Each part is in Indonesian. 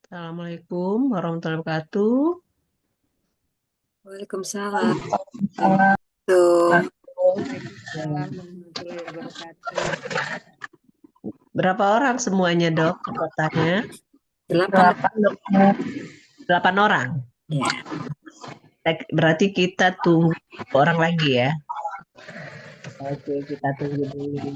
Assalamualaikum warahmatullahi wabarakatuh. Waalaikumsalam. Tuh, Ya. Waalaikumsalam warahmatullahi wabarakatuh. Berapa orang semuanya, Dok, kuotanya? Delapan. Delapan orang. Ya. Berarti kita tunggu orang lagi ya. Oke, kita tunggu dulu.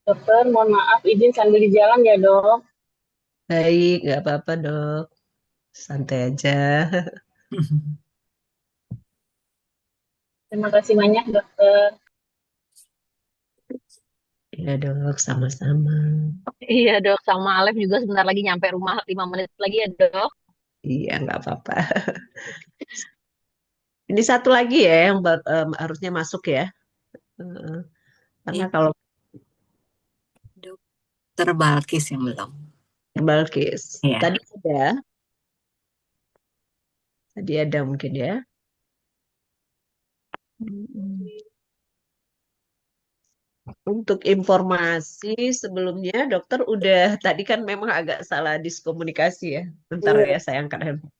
Dokter, mohon maaf, izin sambil di jalan ya, dok. Baik, nggak apa-apa, Dok. Santai aja. Terima kasih banyak, dokter. Ya, Dok, sama-sama. Iya, dok. Sama Alef juga sebentar lagi nyampe rumah 5 menit lagi ya, dok. Iya, nggak apa-apa. Ini satu lagi ya yang harusnya masuk ya. Heeh. Karena Ini kalau dokter Balkis yang belum. Balkis, Ya. tadi ada mungkin ya. Untuk informasi sebelumnya, dokter udah tadi kan memang agak salah diskomunikasi ya. Bentar Iya. ya, saya angkat handphone.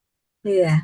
Iya.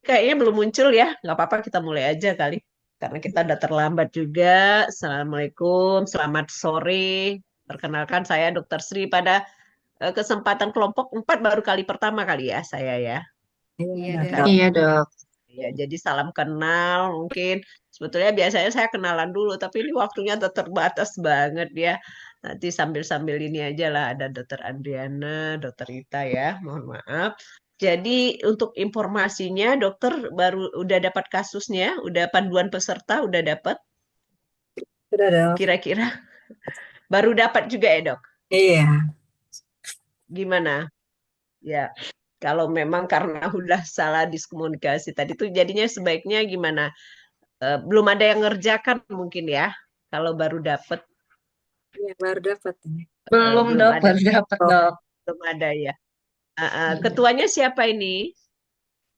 Kayaknya belum muncul ya, nggak apa-apa kita mulai aja kali. Karena kita udah terlambat juga. Assalamualaikum, selamat sore. Perkenalkan saya Dokter Sri pada kesempatan kelompok 4 baru kali pertama kali ya saya ya. Iya, Iya, dok. dok. Iya dok. Ya, jadi salam kenal mungkin. Sebetulnya biasanya saya kenalan dulu, tapi ini waktunya terbatas banget ya. Nanti sambil-sambil ini aja lah, ada Dokter Adriana, Dokter Ita ya, mohon maaf. Jadi untuk informasinya, dokter baru udah dapat kasusnya, udah panduan peserta, udah dapat Sudah, dok. kira-kira. Baru dapat juga ya dok? Iya. Gimana? Ya, kalau memang karena udah salah diskomunikasi tadi tuh jadinya sebaiknya gimana? Belum ada yang ngerjakan mungkin ya. Kalau baru dapet Iya, baru dapat ini. Belum belum dok, ada, baru dapat Oh, dok. belum ada ya. Iya. Ketuanya siapa ini?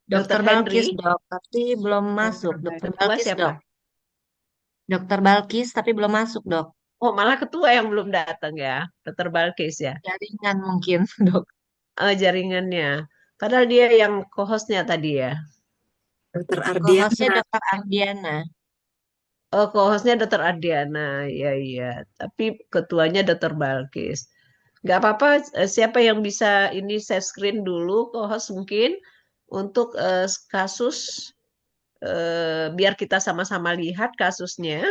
Dokter Dokter Balkis Henry. dok, tapi belum masuk. Dokter Ketua Balkis siapa? dok. Dokter Balkis tapi belum masuk dok. Oh, malah ketua yang belum datang ya, Dokter Balkis ya. Jaringan mungkin dok. Jaringannya. Padahal dia yang co-hostnya tadi ya. dokter Co-hostnya Ardiana. dokter Ardiana. Oh, co-hostnya Dokter Ardiana. Iya, iya. Tapi ketuanya Dokter Balkis. Nggak apa-apa, siapa yang bisa ini saya screen dulu, co-host mungkin, untuk kasus, biar kita sama-sama lihat kasusnya.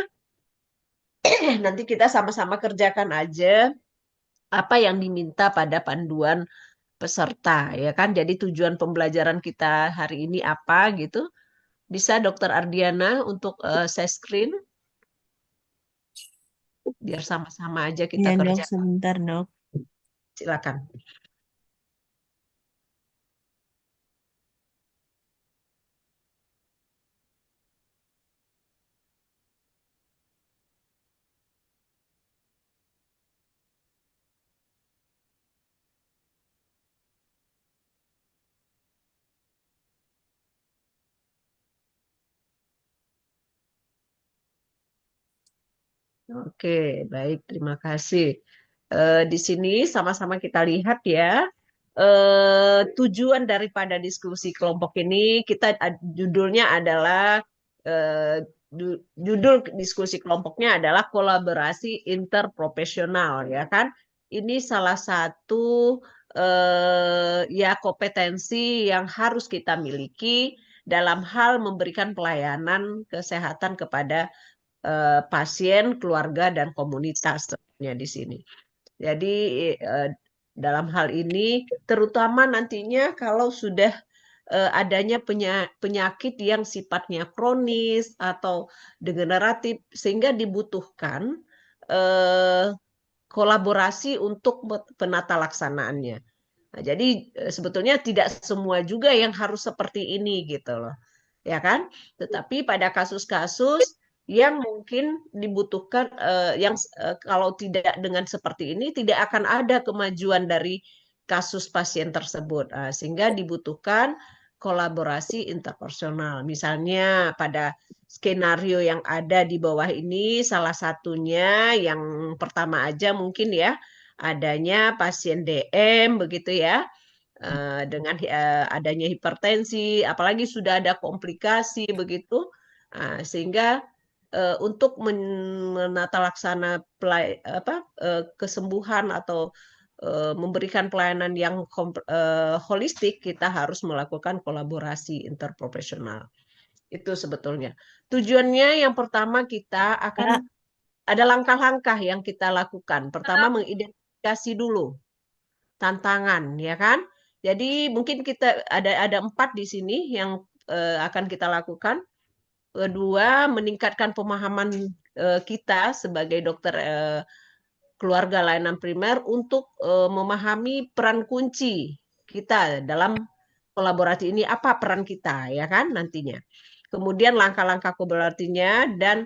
Nanti kita sama-sama kerjakan aja apa yang diminta pada panduan peserta, ya kan? Jadi tujuan pembelajaran kita hari ini apa gitu. Bisa Dokter Ardiana untuk saya screen, biar sama-sama aja kita Iya dok, kerja. sebentar dok. Silakan. Oke, baik, terima kasih. Di sini sama-sama kita lihat ya, tujuan daripada diskusi kelompok ini, judulnya adalah, judul diskusi kelompoknya adalah kolaborasi interprofesional, ya kan? Ini salah satu ya kompetensi yang harus kita miliki dalam hal memberikan pelayanan kesehatan kepada pasien, keluarga, dan komunitas tentunya di sini. Jadi dalam hal ini, terutama nantinya kalau sudah adanya penyakit yang sifatnya kronis atau degeneratif, sehingga dibutuhkan kolaborasi untuk penata laksanaannya. Nah, jadi sebetulnya tidak semua juga yang harus seperti ini gitu loh, ya kan? Tetapi pada kasus-kasus yang mungkin dibutuhkan, kalau tidak dengan seperti ini tidak akan ada kemajuan dari kasus pasien tersebut. Sehingga dibutuhkan kolaborasi interpersonal. Misalnya pada skenario yang ada di bawah ini, salah satunya yang pertama aja mungkin ya, adanya pasien DM begitu ya, dengan adanya hipertensi, apalagi sudah ada komplikasi begitu, sehingga untuk menata laksana kesembuhan atau memberikan pelayanan yang holistik, kita harus melakukan kolaborasi interprofesional. Itu sebetulnya. Tujuannya yang pertama kita akan ada langkah-langkah yang kita lakukan. Pertama, mengidentifikasi dulu tantangan, ya kan? Jadi mungkin kita ada 4 di sini yang akan kita lakukan. Kedua, meningkatkan pemahaman kita sebagai dokter keluarga layanan primer untuk memahami peran kunci kita dalam kolaborasi ini, apa peran kita, ya kan, nantinya. Kemudian langkah-langkah kolaborasinya dan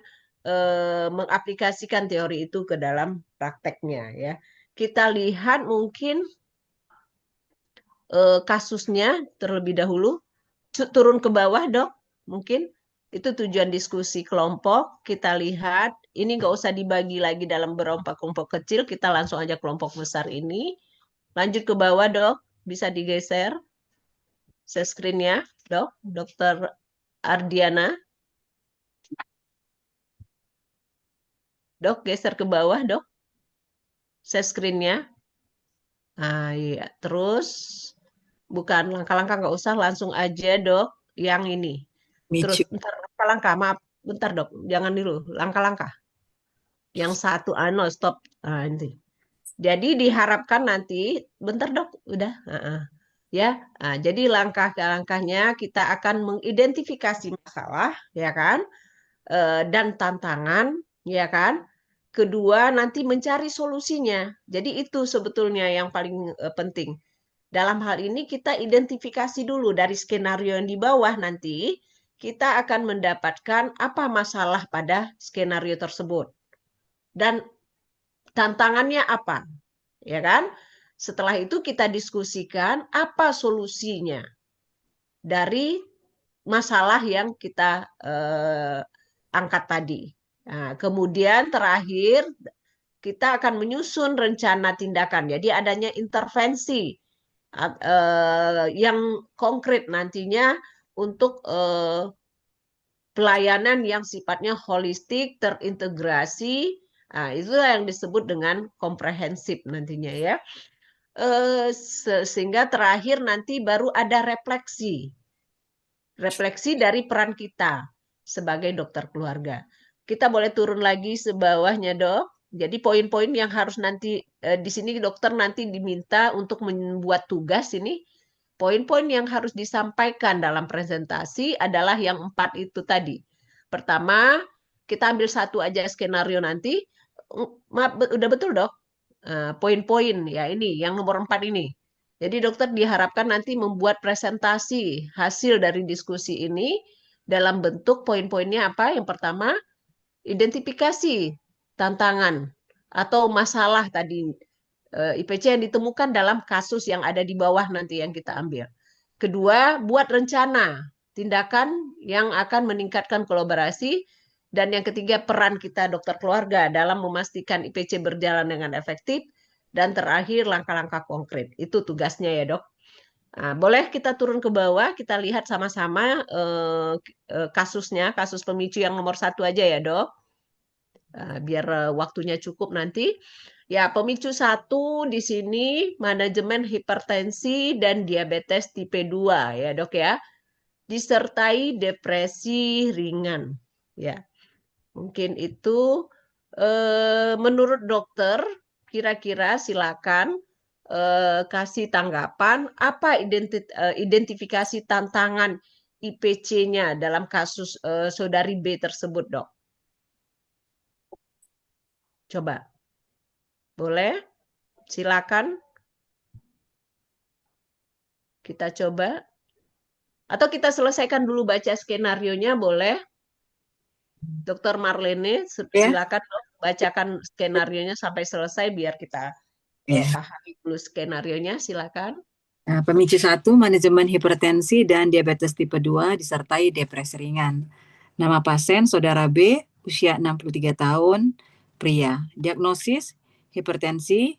mengaplikasikan teori itu ke dalam prakteknya, ya. Kita lihat mungkin kasusnya terlebih dahulu, turun ke bawah, Dok, mungkin. Itu tujuan diskusi kelompok. Kita lihat, ini nggak usah dibagi lagi dalam beberapa kelompok kecil, kita langsung aja kelompok besar ini. Lanjut ke bawah, Dok. Bisa digeser share screen-nya, Dok. Dokter Ardiana. Dok, geser ke bawah, Dok. Share screen-nya. Nah, iya. Terus, bukan langkah-langkah, nggak usah, langsung aja, Dok. Yang ini. Terus, Micu. bentar, langkah-langkah, maaf. Bentar, Dok. Jangan dulu, langkah-langkah. Yang satu, no, stop. Nanti. Jadi diharapkan nanti, bentar Dok, udah. Ya, jadi langkah-langkahnya kita akan mengidentifikasi masalah, ya kan, dan tantangan, ya kan. Kedua, nanti mencari solusinya. Jadi itu sebetulnya yang paling penting. Dalam hal ini kita identifikasi dulu dari skenario yang di bawah, nanti kita akan mendapatkan apa masalah pada skenario tersebut. Dan tantangannya apa, ya kan? Setelah itu kita diskusikan apa solusinya dari masalah yang kita angkat tadi. Nah, kemudian terakhir kita akan menyusun rencana tindakan. Jadi adanya intervensi yang konkret nantinya untuk pelayanan yang sifatnya holistik, terintegrasi. Nah, itulah yang disebut dengan komprehensif nantinya ya. Sehingga terakhir nanti baru ada refleksi. Refleksi dari peran kita sebagai dokter keluarga. Kita boleh turun lagi sebawahnya, Dok. Jadi poin-poin yang harus nanti di sini dokter nanti diminta untuk membuat tugas ini. Poin-poin yang harus disampaikan dalam presentasi adalah yang 4 itu tadi. Pertama, kita ambil satu aja skenario nanti. Maaf, udah betul Dok? Poin-poin ya ini, yang nomor 4 ini. Jadi dokter diharapkan nanti membuat presentasi hasil dari diskusi ini dalam bentuk poin-poinnya apa? Yang pertama, identifikasi tantangan atau masalah tadi IPC yang ditemukan dalam kasus yang ada di bawah nanti yang kita ambil. Kedua, buat rencana tindakan yang akan meningkatkan kolaborasi Dan yang ketiga, peran kita dokter keluarga dalam memastikan IPC berjalan dengan efektif. Dan terakhir, langkah-langkah konkret. Itu tugasnya ya, Dok. Nah, boleh kita turun ke bawah, kita lihat sama-sama kasusnya, kasus pemicu yang nomor 1 aja ya, Dok. Biar waktunya cukup nanti. Ya, pemicu 1 di sini manajemen hipertensi dan diabetes tipe 2 ya, Dok ya. Disertai depresi ringan. Ya. Mungkin itu menurut dokter kira-kira silakan kasih tanggapan apa identifikasi tantangan IPC-nya dalam kasus saudari B tersebut, Dok. Coba. Boleh? Silakan. Kita coba. Atau kita selesaikan dulu baca skenarionya, boleh? Dokter Marlene, Ya. silakan Dok, bacakan skenarionya sampai selesai biar kita Ya. pahami dulu skenarionya, silakan. Nah, pemicu 1, manajemen hipertensi dan diabetes tipe 2 disertai depresi ringan. Nama pasien saudara B, usia 63 tahun, pria. Diagnosis hipertensi,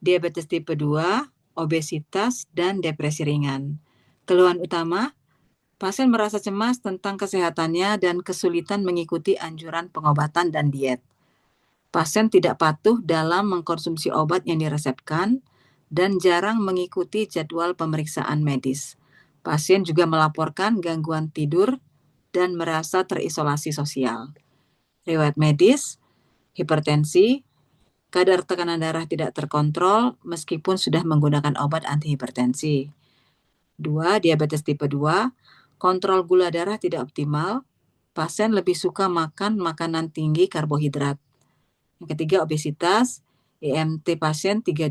diabetes tipe 2, obesitas, dan depresi ringan. Keluhan utama, pasien merasa cemas tentang kesehatannya dan kesulitan mengikuti anjuran pengobatan dan diet. Pasien tidak patuh dalam mengkonsumsi obat yang diresepkan dan jarang mengikuti jadwal pemeriksaan medis. Pasien juga melaporkan gangguan tidur dan merasa terisolasi sosial. Riwayat medis, hipertensi, kadar tekanan darah tidak terkontrol meskipun sudah menggunakan obat antihipertensi. 2. Diabetes tipe 2, kontrol gula darah tidak optimal, pasien lebih suka makan makanan tinggi karbohidrat. Yang ketiga, obesitas, IMT pasien 32,2.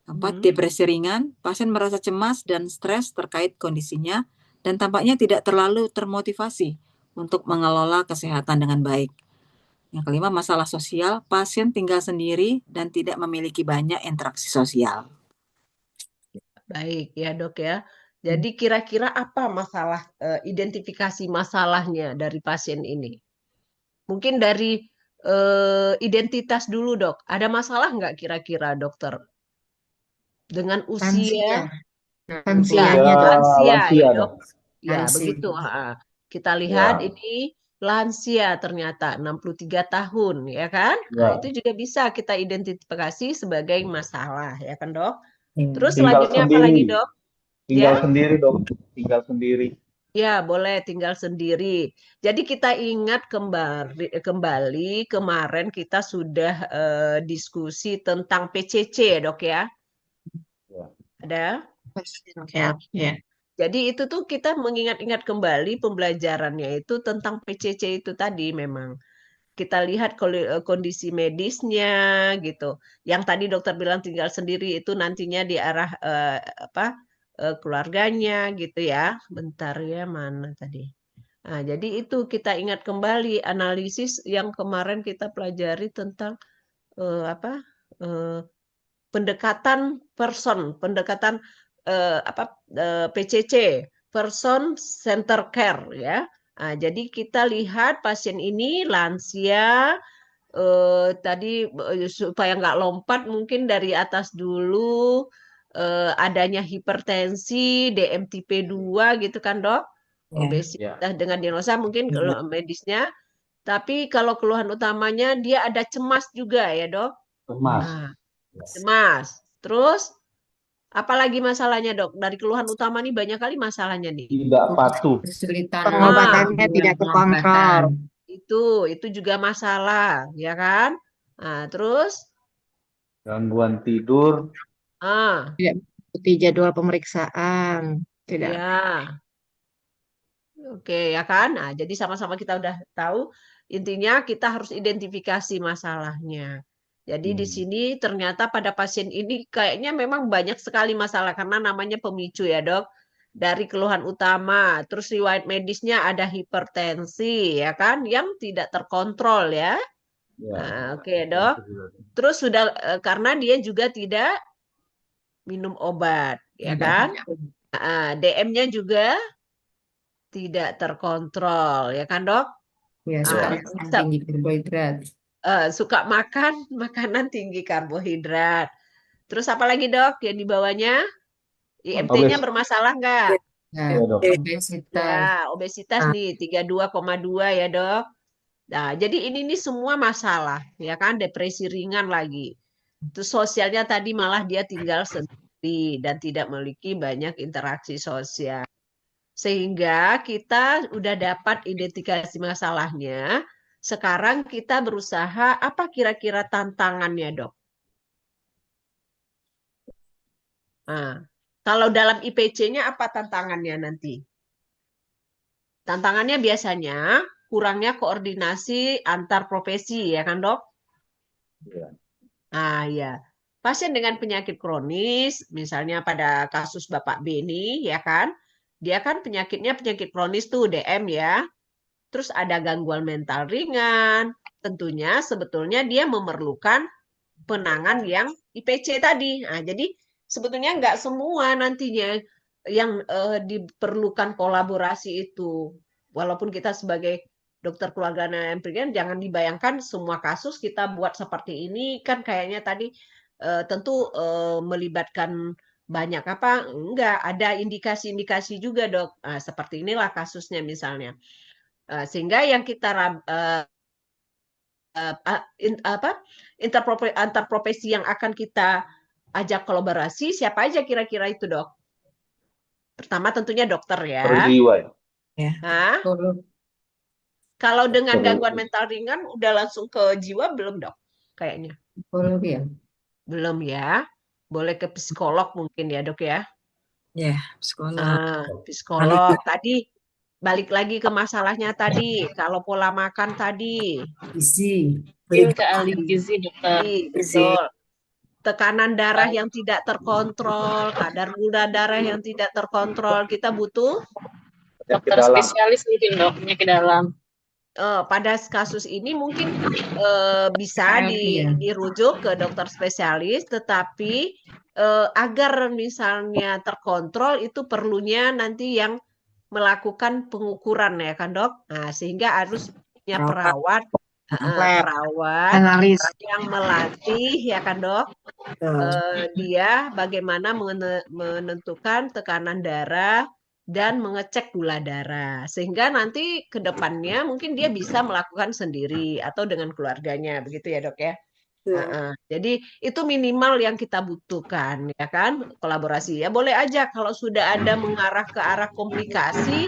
4. Depresi ringan, pasien merasa cemas dan stres terkait kondisinya dan tampaknya tidak terlalu termotivasi untuk mengelola kesehatan dengan baik. Yang kelima, masalah sosial, pasien tinggal sendiri dan tidak memiliki banyak interaksi sosial. Baik ya, Dok ya. Jadi kira-kira apa masalah identifikasi masalahnya dari pasien ini? Mungkin dari identitas dulu, Dok. Ada masalah nggak kira-kira, dokter? Dengan usia Lansianya, Dok. lansia lansia, ya, Dok. Dok. Ya, Lansia. begitu. Kita lihat Ya. ini lansia ternyata 63 tahun, ya kan? Ya. Itu juga bisa kita identifikasi sebagai masalah, ya kan, Dok? Terus Tinggal selanjutnya apa sendiri. lagi, Dok? Tinggal Ya? sendiri, Dok. Tinggal sendiri. Ya, boleh tinggal sendiri. Jadi kita ingat kembali kemarin kita sudah diskusi tentang PCC, Dok ya. Ya. Ada? Ya. Jadi itu tuh kita mengingat-ingat kembali pembelajarannya itu tentang PCC itu tadi memang. Kita lihat kondisi medisnya gitu. Yang tadi dokter bilang tinggal sendiri itu nantinya di arah keluarganya gitu ya. Bentar ya, mana tadi? Nah, jadi itu kita ingat kembali analisis yang kemarin kita pelajari tentang pendekatan pendekatan PCC, person center care ya. Nah, jadi kita lihat pasien ini lansia. Tadi supaya nggak lompat mungkin dari atas dulu adanya hipertensi, DM tipe 2 gitu kan, Dok? Obesitas dengan diagnosa mungkin kalau medisnya. Tapi kalau keluhan utamanya dia ada cemas juga ya, Dok? Cemas. Nah, cemas. Terus apalagi masalahnya, Dok? Dari keluhan utama nih banyak kali masalahnya nih. Tidak patuh. Kesulitan Pengobatannya tidak terkontrol. Itu juga masalah, ya kan? Nah, terus Gangguan tidur. Tidak mengikuti jadwal pemeriksaan. Tidak. Ya. Oke, ya kan? Nah, jadi sama-sama kita udah tahu intinya kita harus identifikasi masalahnya. Jadi di sini ternyata pada pasien ini kayaknya memang banyak sekali masalah karena namanya pemicu ya, Dok. Dari keluhan utama, terus riwayat medisnya ada hipertensi, ya kan? Yang tidak terkontrol ya. Ya. Nah, oke, Dok. Terus sudah karena dia juga tidak minum obat, ya kan? DM-nya juga tidak terkontrol, ya kan, Dok? Ya, suka Ah, makan bisa tinggi karbohidrat. suka makan makanan tinggi karbohidrat. Terus apa lagi dok yang dibawanya? IMT-nya Obes. bermasalah nggak? Nah, Ya dok. obesitas. Ya, obesitas nih 32,2 ya dok. Nah, jadi ini nih semua masalah, ya kan? Depresi ringan lagi. Terus sosialnya tadi malah dia tinggal sendiri dan tidak memiliki banyak interaksi sosial. Sehingga kita udah dapat identifikasi masalahnya. Sekarang kita berusaha apa kira-kira tantangannya, Dok? Nah, kalau dalam IPC-nya apa tantangannya nanti? Tantangannya biasanya kurangnya koordinasi antar profesi, ya kan, Dok? Ya. Ah, ya. Pasien dengan penyakit kronis, misalnya pada kasus Bapak B ini, ya kan? Dia kan penyakitnya penyakit kronis tuh, DM ya. Terus ada gangguan mental ringan. Tentunya sebetulnya dia memerlukan penangan yang IPC tadi. Nah, jadi sebetulnya nggak semua nantinya yang diperlukan kolaborasi itu. Walaupun kita sebagai dokter keluarga dan empirian jangan dibayangkan semua kasus kita buat seperti ini kan kayaknya tadi tentu melibatkan banyak apa enggak ada indikasi-indikasi juga dok. Nah, seperti inilah kasusnya misalnya. Sehingga yang kita antar profesi yang akan kita ajak kolaborasi siapa aja kira-kira itu dok? Pertama tentunya dokter ya. Perjiwa ya. Nah, kalau dengan gangguan mental ringan udah langsung ke jiwa belum dok? Kayaknya. Psikolog ya. Belum ya. Boleh ke psikolog mungkin ya dok ya. Ya, psikolog. Psikolog tadi balik lagi ke masalahnya tadi. Kalau pola makan tadi. Gizi. Mungkin ke ahli gizi dokter. Betul. Tekanan darah yang tidak terkontrol, kadar gula darah yang tidak terkontrol, kita butuh dokter spesialis mungkin dok, penyakit dalam. Pada kasus ini mungkin bisa dirujuk ke dokter spesialis, tetapi agar misalnya terkontrol itu perlunya nanti yang melakukan pengukuran ya kan dok. Nah, sehingga harus punya perawat Analis. yang melatih ya kan dok. Dia bagaimana menentukan tekanan darah dan mengecek gula darah sehingga nanti ke depannya mungkin dia bisa melakukan sendiri atau dengan keluarganya begitu ya dok ya. Jadi itu minimal yang kita butuhkan ya kan kolaborasi ya boleh aja kalau sudah ada mengarah ke arah komplikasi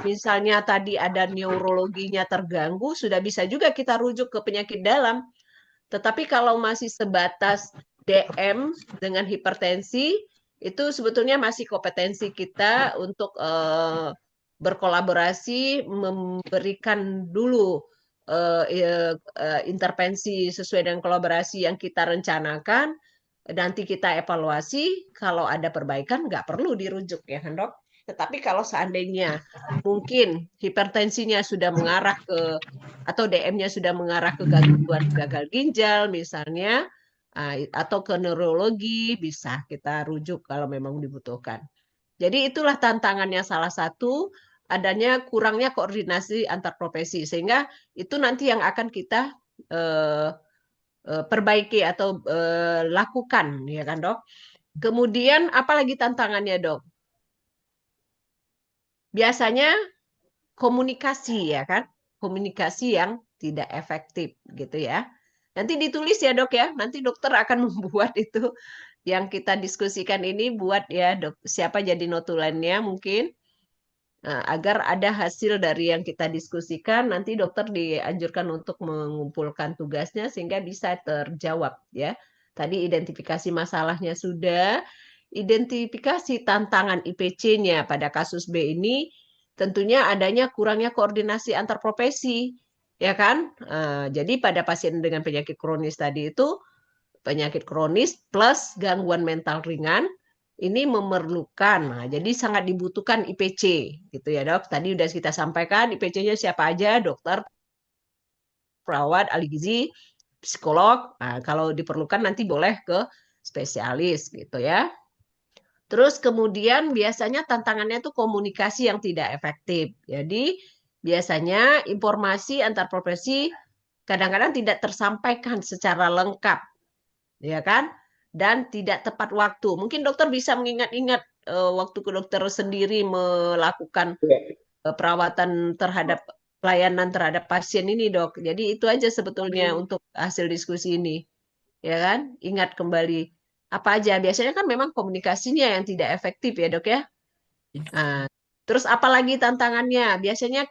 misalnya tadi ada neurologinya terganggu sudah bisa juga kita rujuk ke penyakit dalam tetapi kalau masih sebatas DM dengan hipertensi itu sebetulnya masih kompetensi kita untuk berkolaborasi memberikan dulu intervensi sesuai dengan kolaborasi yang kita rencanakan. Nanti kita evaluasi, kalau ada perbaikan nggak perlu dirujuk ya kan dok. Tetapi kalau seandainya mungkin hipertensinya sudah mengarah ke atau DM-nya sudah mengarah ke gangguan gagal ginjal misalnya atau ke neurologi bisa kita rujuk kalau memang dibutuhkan. Jadi itulah tantangannya salah satu adanya kurangnya koordinasi antar profesi sehingga itu nanti yang akan kita perbaiki atau lakukan ya kan dok. Kemudian apalagi tantangannya dok? Biasanya komunikasi ya kan, komunikasi yang tidak efektif gitu ya. Nanti ditulis ya dok ya, nanti dokter akan membuat itu yang kita diskusikan ini buat ya dok, siapa jadi notulennya mungkin. Nah, agar ada hasil dari yang kita diskusikan, nanti dokter dianjurkan untuk mengumpulkan tugasnya sehingga bisa terjawab ya. Tadi identifikasi masalahnya sudah, identifikasi tantangan IPC-nya pada kasus B ini tentunya adanya kurangnya koordinasi antar profesi, ya kan? Jadi pada pasien dengan penyakit kronis tadi itu penyakit kronis plus gangguan mental ringan ini memerlukan, nah, jadi sangat dibutuhkan IPC, gitu ya dok. Tadi udah kita sampaikan IPC-nya siapa aja, dokter, perawat, ahli gizi, psikolog. Nah, kalau diperlukan nanti boleh ke spesialis, gitu ya. Terus kemudian biasanya tantangannya itu komunikasi yang tidak efektif. Jadi biasanya informasi antar profesi kadang-kadang tidak tersampaikan secara lengkap, ya kan? Dan tidak tepat waktu. Mungkin dokter bisa mengingat-ingat waktu ke dokter sendiri melakukan perawatan terhadap pelayanan terhadap pasien ini, Dok. Jadi itu aja sebetulnya untuk hasil diskusi ini, ya kan? Ingat kembali apa aja. Biasanya kan memang komunikasinya yang tidak efektif ya, Dok ya. Nah, terus apalagi tantangannya? Biasanya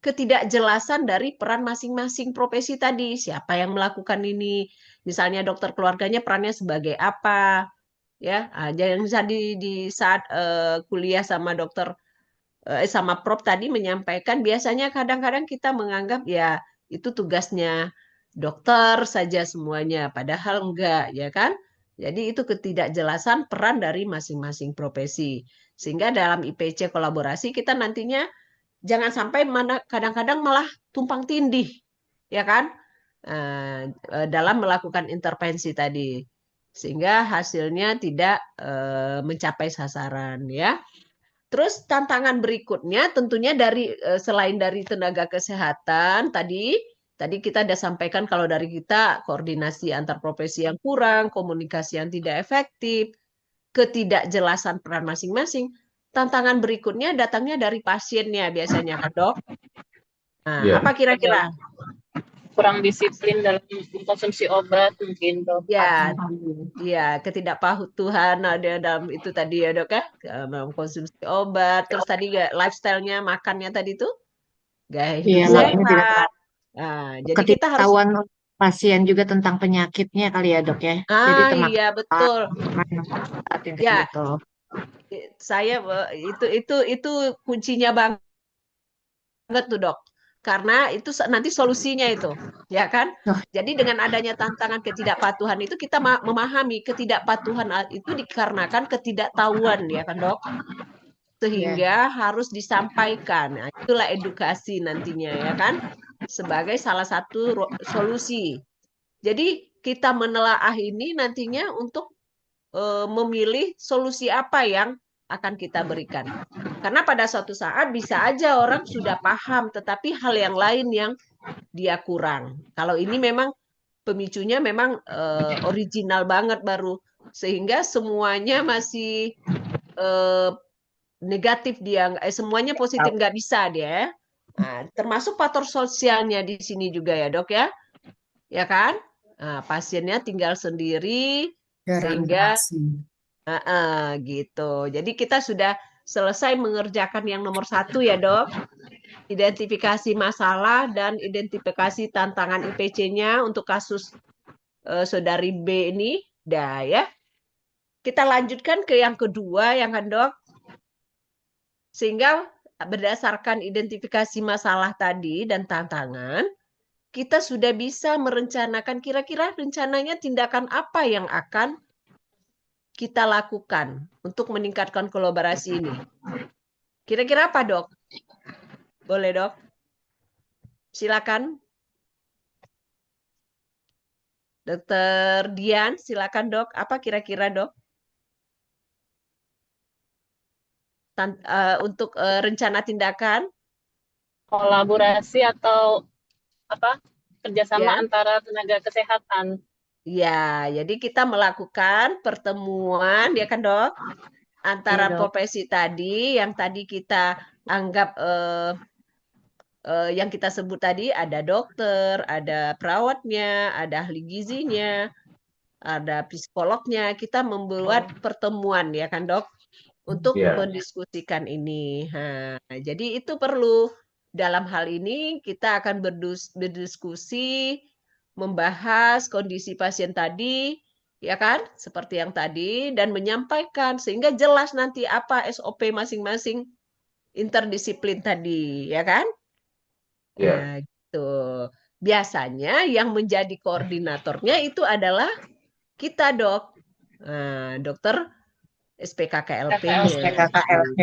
ketidakjelasan dari peran masing-masing profesi tadi. Siapa yang melakukan ini? Misalnya dokter keluarganya perannya sebagai apa? Ya, aja yang bisa di saat kuliah sama dokter sama Prof tadi menyampaikan biasanya kadang-kadang kita menganggap ya itu tugasnya dokter saja semuanya, padahal enggak, ya kan? Jadi itu ketidakjelasan peran dari masing-masing profesi. Sehingga dalam IPC kolaborasi kita nantinya jangan sampai mana kadang-kadang malah tumpang tindih, ya kan? Dalam melakukan intervensi tadi, sehingga hasilnya tidak mencapai sasaran, ya. Terus tantangan berikutnya tentunya dari selain dari tenaga kesehatan tadi kita sudah sampaikan kalau dari kita koordinasi antar profesi yang kurang, komunikasi yang tidak efektif, ketidakjelasan peran masing-masing. Tantangan berikutnya datangnya dari pasiennya biasanya kan, Dok? Nah, Iya. apa kira-kira? Kurang disiplin dalam mengkonsumsi obat mungkin, Dok. Ya, ya ketidakpatuhan ada dalam itu tadi ya, Dok ya, mengkonsumsi obat, terus tadi lifestyle-nya makannya tadi tuh gaya hidup Iya, Iya, makanya tidak sehat. Nah, jadi kita harus ketidaktahuan pasien juga tentang penyakitnya kali ya, Dok ya. Jadi termakan iya betul. manfaatin kayak Ya, gitu. saya itu kuncinya banget tuh, Dok. Karena itu nanti solusinya itu, ya kan? Oh, Jadi dengan adanya tantangan ketidakpatuhan itu kita memahami ketidakpatuhan itu dikarenakan ketidaktahuan, ya kan, Dok? ya. Sehingga harus disampaikan. Nah, itulah edukasi nantinya, ya kan? Sebagai salah satu solusi. Jadi kita menelaah ini nantinya untuk memilih solusi apa yang akan kita berikan. Karena pada suatu saat bisa aja orang sudah paham, tetapi hal yang lain yang dia kurang. Kalau ini memang pemicunya memang original banget baru, sehingga semuanya masih negatif dia, semuanya positif nggak bisa dia. Nah, termasuk faktor sosialnya di sini juga ya, Dok ya kan? Nah, pasiennya tinggal sendiri Jarang sehingga interaksi. gitu. Jadi kita sudah selesai mengerjakan yang nomor 1 ya, Dok. Identifikasi masalah dan identifikasi tantangan IPC-nya untuk kasus saudari B ini. Dah ya. Kita lanjutkan ke yang kedua, yang kan, Dok. Sehingga berdasarkan identifikasi masalah tadi dan tantangan, kita sudah bisa merencanakan kira-kira rencananya tindakan apa yang akan kita lakukan untuk meningkatkan kolaborasi ini. Kira-kira apa, Dok? Boleh, Dok? Silakan. Dokter Dian, silakan, Dok. Apa kira-kira, Dok? Untuk rencana tindakan? Kolaborasi atau apa? Kerjasama Ya. antara tenaga kesehatan. Ya, jadi kita melakukan pertemuan, ya kan, Dok? Antara Iya, Dok. profesi tadi, yang tadi kita anggap yang kita sebut tadi ada dokter, ada perawatnya, ada ahli gizinya, ada psikolognya. Kita membuat pertemuan, ya kan, Dok, untuk Iya. mendiskusikan ini. Nah, jadi itu perlu. Dalam hal ini kita akan berdiskusi, membahas kondisi pasien tadi, ya kan, seperti yang tadi, dan menyampaikan sehingga jelas nanti apa SOP masing-masing interdisiplin tadi, ya kan? Iya. Nah, gitu. Biasanya yang menjadi koordinatornya itu adalah kita, Dok. Nah, dokter SPKKLP-nya. SPKKLP.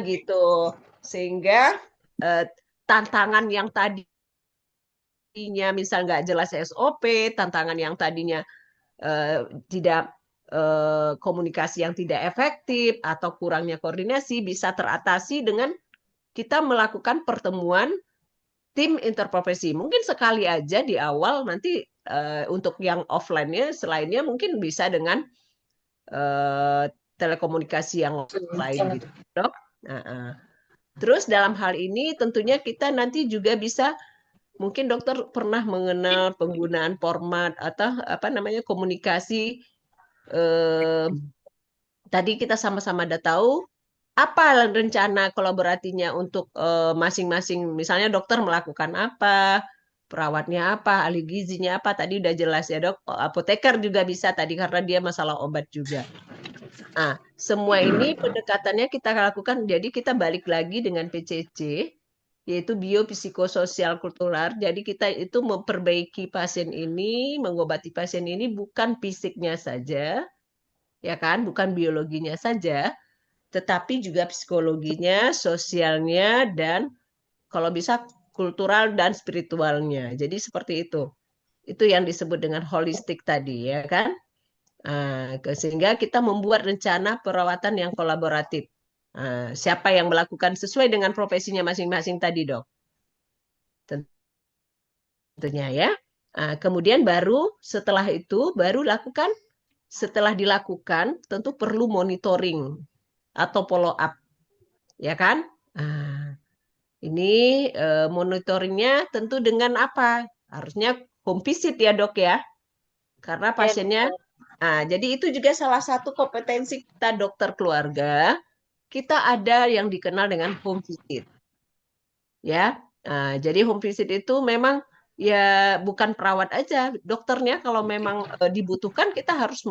Gitu. Sehingga tantangan yang tadinya misal nggak jelas SOP, tantangan yang tadinya tidak komunikasi yang tidak efektif atau kurangnya koordinasi bisa teratasi dengan kita melakukan pertemuan tim interprofesi. Mungkin sekali aja di awal, nanti untuk yang offline-nya, selainnya mungkin bisa dengan telekomunikasi yang lain gitu, Dok. Terus dalam hal ini tentunya kita nanti juga bisa, mungkin dokter pernah mengenal penggunaan format atau apa namanya komunikasi. Tadi kita sama-sama udah tahu apa rencana kolaborasinya untuk masing-masing. Misalnya dokter melakukan apa, perawatnya apa, ahli gizinya apa. Tadi udah jelas ya dok. Apoteker juga bisa tadi karena dia masalah obat juga. Nah, semua ini pendekatannya kita lakukan. Jadi kita balik lagi dengan PCC, yaitu biopsikososial kultural. Jadi kita itu memperbaiki pasien ini, mengobati pasien ini bukan fisiknya saja, ya kan, bukan biologinya saja, tetapi juga psikologinya, sosialnya, dan kalau bisa kultural dan spiritualnya. Jadi seperti itu. Itu yang disebut dengan holistik tadi, ya kan? Sehingga kita membuat rencana perawatan yang kolaboratif. Siapa yang melakukan sesuai dengan profesinya masing-masing tadi, dok? Tentunya ya. Kemudian baru setelah itu, setelah dilakukan, tentu perlu monitoring atau follow up, ya kan? Ini monitoringnya tentu dengan apa? Harusnya home visit ya dok ya, karena pasiennya. Jadi itu juga salah satu kompetensi kita dokter keluarga. Kita ada yang dikenal dengan home visit, ya. Jadi home visit itu memang ya bukan perawat aja, dokternya kalau memang dibutuhkan kita harus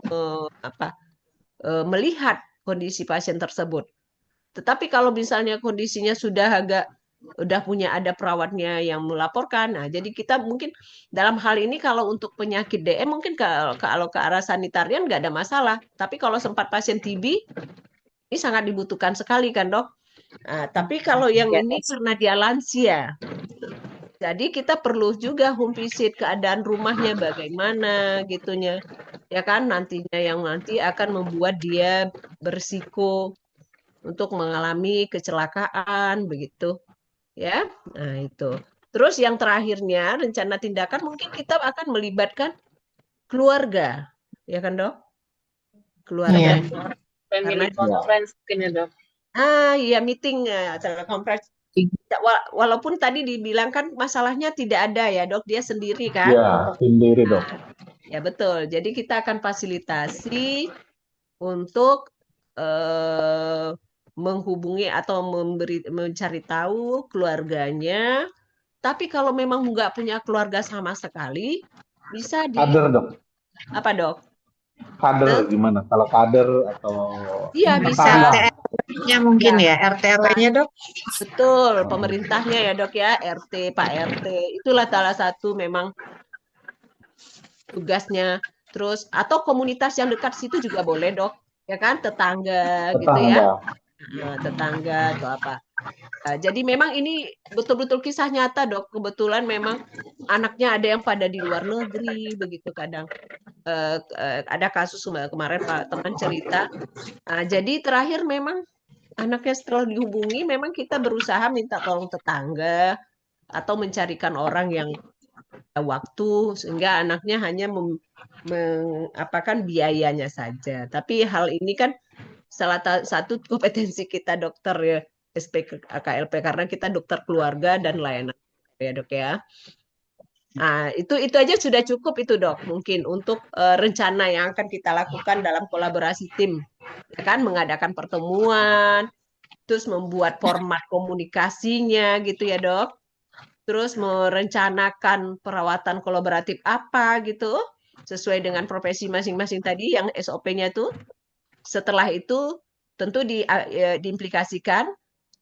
melihat kondisi pasien tersebut. Tetapi kalau misalnya kondisinya sudah punya ada perawatnya yang melaporkan, jadi kita mungkin dalam hal ini kalau untuk penyakit DM mungkin kalau ke arah sanitarian nggak ada masalah. Tapi kalau sempat pasien TB, ini sangat dibutuhkan sekali kan dok. Tapi kalau yang ini karena dia lansia, jadi kita perlu juga home visit keadaan rumahnya bagaimana gitunya, ya kan nantinya yang nanti akan membuat dia berisiko untuk mengalami kecelakaan begitu ya. Nah itu. Terus yang terakhirnya rencana tindakan mungkin kita akan melibatkan keluarga, ya kan dok? Keluarga. Family conference mungkin ya dok. Iya meeting telekonferensi. Walaupun tadi dibilang kan masalahnya tidak ada ya dok, dia sendiri kan? Ya, sendiri dok. Ya betul. Jadi kita akan fasilitasi untuk menghubungi atau mencari tahu keluarganya. Tapi kalau memang nggak punya keluarga sama sekali, bisa Kader dok. Apa dok? Kader gimana? Kalau kader atau Iya bisa. RT-nya mungkin ya, RT RW-nya dok. Betul, pemerintahnya ya dok ya, RT, Pak RT. Itulah salah satu memang tugasnya. Terus atau komunitas yang dekat situ juga boleh dok, ya kan, tetangga gitu ya. Tetangga atau apa. Jadi memang ini betul-betul kisah nyata dok. Kebetulan memang anaknya ada yang pada di luar negeri begitu kadang. Ada kasus kemarin Pak teman cerita. Jadi terakhir memang anaknya setelah dihubungi memang kita berusaha minta tolong tetangga atau mencarikan orang yang ada waktu sehingga anaknya hanya mengapakan biayanya saja. Tapi hal ini kan salah satu kompetensi kita dokter ya, SPKLP karena kita dokter keluarga dan layanan ya dok ya. Itu aja sudah cukup itu dok mungkin untuk rencana yang akan kita lakukan dalam kolaborasi tim, ya kan, mengadakan pertemuan, terus membuat format komunikasinya gitu ya dok, terus merencanakan perawatan kolaboratif apa gitu sesuai dengan profesi masing-masing tadi yang SOP-nya tuh. Setelah itu tentu diimplikasikan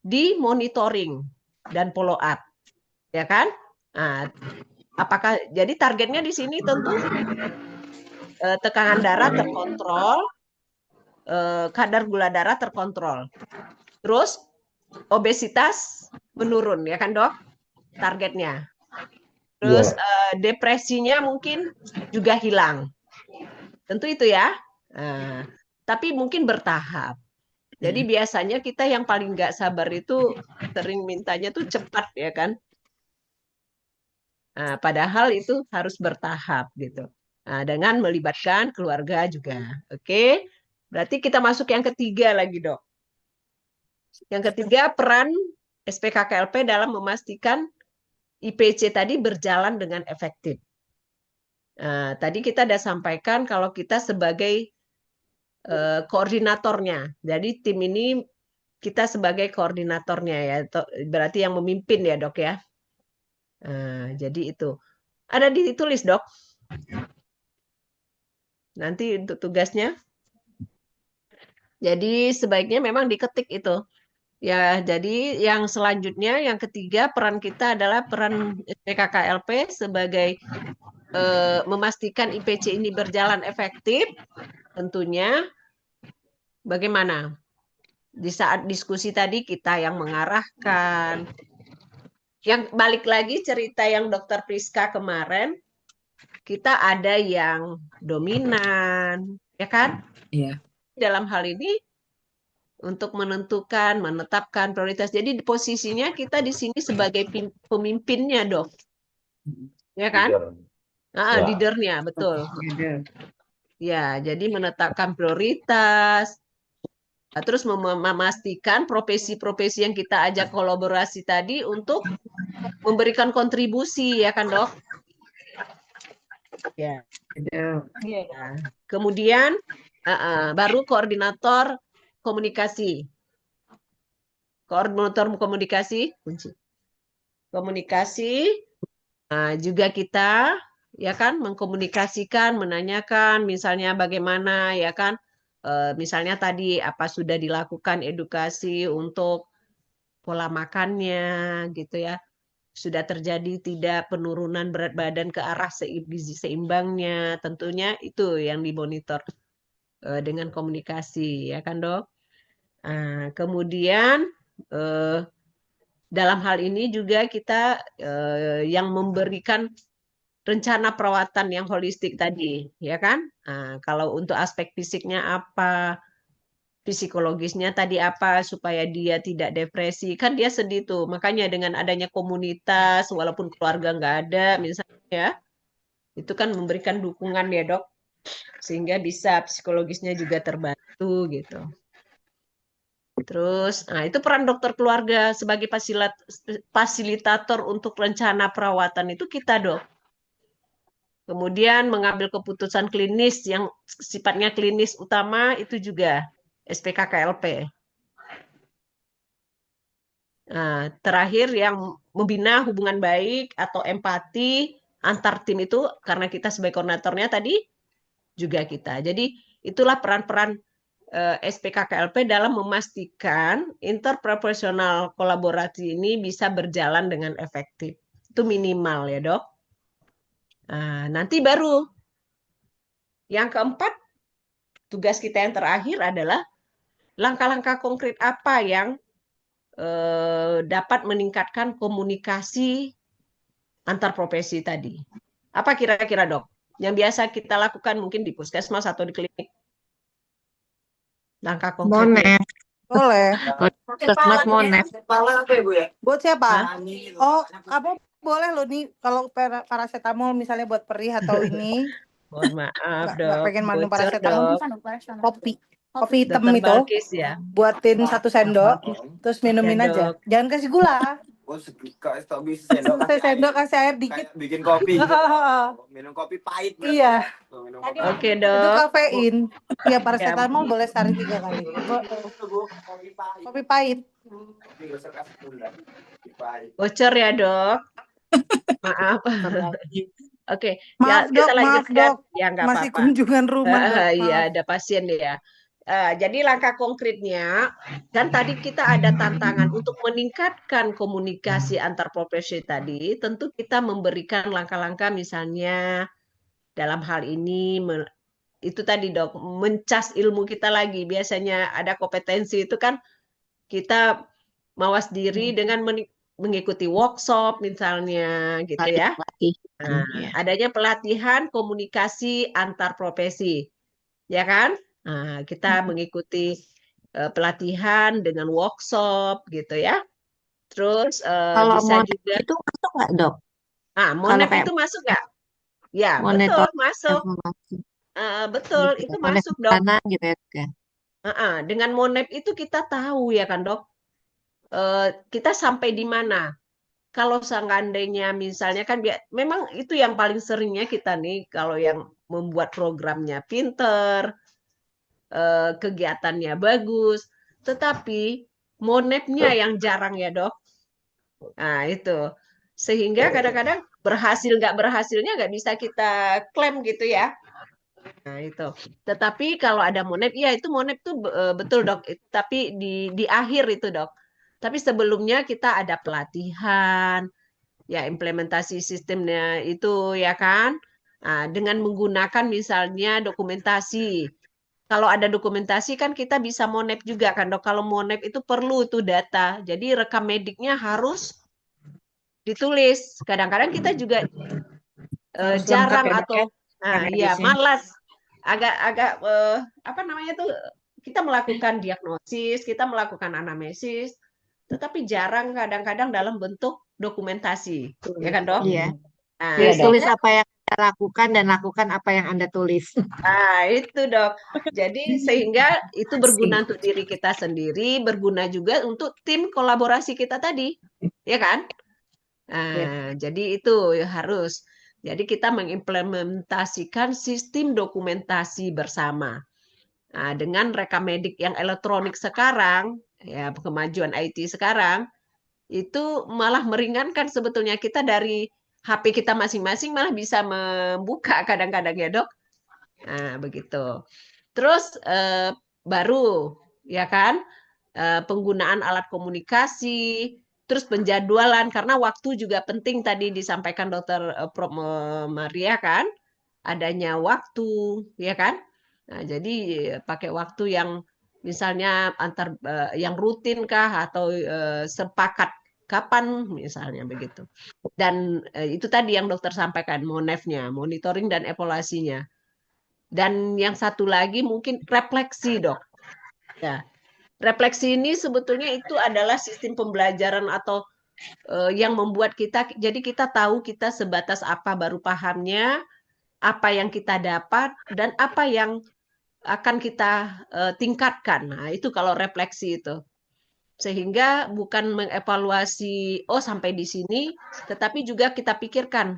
di monitoring dan follow up, ya kan? Apakah jadi targetnya di sini tentu tekanan darah terkontrol, kadar gula darah terkontrol, terus obesitas menurun, ya kan dok? Targetnya. Terus depresinya mungkin juga hilang, tentu itu ya. Tapi mungkin bertahap. Jadi biasanya kita yang paling nggak sabar itu sering mintanya tuh cepat ya kan. Nah, padahal itu harus bertahap gitu. Nah, dengan melibatkan keluarga juga. Oke. Berarti kita masuk yang ketiga lagi, Dok. Yang ketiga, peran SPKKLP dalam memastikan IPC tadi berjalan dengan efektif. Nah, tadi kita sudah sampaikan kalau kita sebagai koordinatornya. Jadi tim ini kita sebagai koordinatornya ya. Berarti yang memimpin ya, Dok ya. Nah, jadi itu. Ada ditulis, Dok. Nanti untuk tugasnya. Jadi sebaiknya memang diketik itu. Ya, jadi yang selanjutnya, yang ketiga, peran kita adalah peran SPKKLP sebagai memastikan IPC ini berjalan efektif. Tentunya bagaimana? Di saat diskusi tadi kita yang mengarahkan. Yang balik lagi cerita yang Dokter Priska kemarin, kita ada yang dominan, ya kan? Iya. Dalam hal ini untuk menetapkan prioritas. Jadi di posisinya kita di sini sebagai pemimpinnya, Dok. Ya kan? Leader. Ah, Ya. leadernya, betul. Leader. Ya, jadi menetapkan prioritas. Nah, terus memastikan profesi-profesi yang kita ajak kolaborasi tadi untuk memberikan kontribusi, ya kan, Dok? Ya. Leader. Nah, kemudian baru koordinator komunikasi. Koordinator komunikasi, kunci. Komunikasi, juga kita, ya kan, mengkomunikasikan, menanyakan, misalnya bagaimana, ya kan, misalnya tadi apa sudah dilakukan edukasi untuk pola makannya, gitu ya. Sudah terjadi tidak penurunan berat badan ke arah gizi seimbangnya, tentunya itu yang dimonitor dengan komunikasi, ya kan, Dok? Kemudian dalam hal ini juga kita yang memberikan rencana perawatan yang holistik tadi, ya kan? Kalau untuk aspek fisiknya apa, psikologisnya tadi apa supaya dia tidak depresi, kan dia sedih tuh. Makanya dengan adanya komunitas, walaupun keluarga nggak ada, misalnya, ya, itu kan memberikan dukungan ya, Dok, sehingga bisa psikologisnya juga terbantu gitu. Terus, itu peran dokter keluarga sebagai fasilitator untuk rencana perawatan itu kita, Dok. Kemudian mengambil keputusan klinis yang sifatnya klinis utama itu juga SPKKLP. Terakhir yang membina hubungan baik atau empati antar tim itu karena kita sebagai koordinatornya tadi juga kita. Jadi itulah peran-peran SPKKLP dalam memastikan interprofesional kolaborasi ini bisa berjalan dengan efektif. Itu minimal ya, Dok. Nanti baru yang keempat, tugas kita yang terakhir adalah langkah-langkah konkret apa yang dapat meningkatkan komunikasi antar profesi tadi. Apa kira-kira, Dok? Yang biasa kita lakukan mungkin di puskesmas atau di klinik. Langkah konkretnya. Monet. Boleh. Puskesmas Monet. Buat siapa? Hah? Oh, kamu boleh loh nih kalau paracetamol misalnya buat perih atau ini. Mohon maaf, Nggak Dok. pengen minum Bocor, paracetamol. Dok. Kopi hitam Dokter itu. Balkis ya. Buatin 1 sendok, terus minumin Ya, aja. Dok. Jangan kasih gula. Oh, sendok Sendok kasih air dikit. Kayak bikin kopi. Minum kopi pahit. Iya. Minum kopi. Oke, Itu Dok. kafein. Ya paracetamol boleh sehari 3 kali. Kopi pahit. Bocor ya, Dok. Maaf. Oke, Maaf, ya, Dok, kita maaf, lanjutkan. Dok. Ya, nggak Masih apa-apa. kunjungan rumah, Dok. Iya, Maaf. ada pasien ya. Jadi langkah konkretnya, kan tadi kita ada tantangan untuk meningkatkan komunikasi antar profesi tadi, tentu kita memberikan langkah-langkah misalnya dalam hal ini, itu tadi, Dok, mencas ilmu kita lagi. Biasanya ada kompetensi itu kan kita mawas diri dengan mengikuti workshop misalnya gitu ya. Adanya pelatihan komunikasi antar profesi, ya kan? Kita mengikuti pelatihan dengan workshop gitu ya. Terus Kalau bisa monep juga, itu masuk nggak, Dok? Kalau monep kayak itu masuk nggak? Ya, betul, monitor masuk. evaluasi Betul, gitu itu ya. Monep masuk, Dok. mana gitu ya, Dok, ya. Dengan monep itu kita tahu ya kan, Dok, kita sampai di mana. Kalau seandainya misalnya kan memang itu yang paling seringnya kita nih, kalau yang membuat programnya pinter, kegiatannya bagus, tetapi monepnya yang jarang ya, Dok. Nah, itu. Sehingga kadang-kadang berhasil nggak berhasilnya nggak bisa kita klaim gitu ya. Nah, itu. Tetapi kalau ada monep, ya itu monep tuh betul, Dok. Tapi di akhir itu, Dok. Tapi sebelumnya kita ada pelatihan, ya implementasi sistemnya itu ya kan. Nah, dengan menggunakan misalnya dokumentasi. Kalau ada dokumentasi kan kita bisa monep juga kan, Dok. Kalau monep itu perlu tuh data. Jadi rekam mediknya harus ditulis. Kadang-kadang kita juga Harus lengkap jarang ya, Dok, ya, atau ya medisnya. malas, agak apa namanya tuh, kita melakukan diagnosis, kita melakukan anamnesis, tetapi jarang kadang-kadang dalam bentuk dokumentasi, ya kan, Dok? Iya. Nah, Iya, Dok. Tulis sehingga apa yang Anda lakukan dan lakukan apa yang Anda tulis. itu, Dok. Jadi sehingga itu berguna untuk diri kita sendiri, berguna juga untuk tim kolaborasi kita tadi, ya kan? Jadi itu harus. Jadi kita mengimplementasikan sistem dokumentasi bersama. Nah, dengan rekam medik yang elektronik sekarang, ya kemajuan IT sekarang, itu malah meringankan sebetulnya kita dari HP kita masing-masing malah bisa membuka kadang-kadang ya, Dok. Nah, begitu. Terus baru, ya kan, penggunaan alat komunikasi, terus penjadwalan, karena waktu juga penting tadi disampaikan Dokter Prof. Maria kan, adanya waktu, ya kan. Nah, jadi pakai waktu yang misalnya yang rutin kah atau sepakat kapan misalnya begitu. Dan itu tadi yang dokter sampaikan, monefnya, monitoring dan evaluasinya. Dan yang satu lagi mungkin refleksi, Dok. Ya. Refleksi ini sebetulnya itu adalah sistem pembelajaran atau yang membuat kita, jadi kita tahu kita sebatas apa baru pahamnya, apa yang kita dapat, dan apa yang akan kita tingkatkan. Nah, itu kalau refleksi itu. Sehingga bukan mengevaluasi, oh sampai di sini, tetapi juga kita pikirkan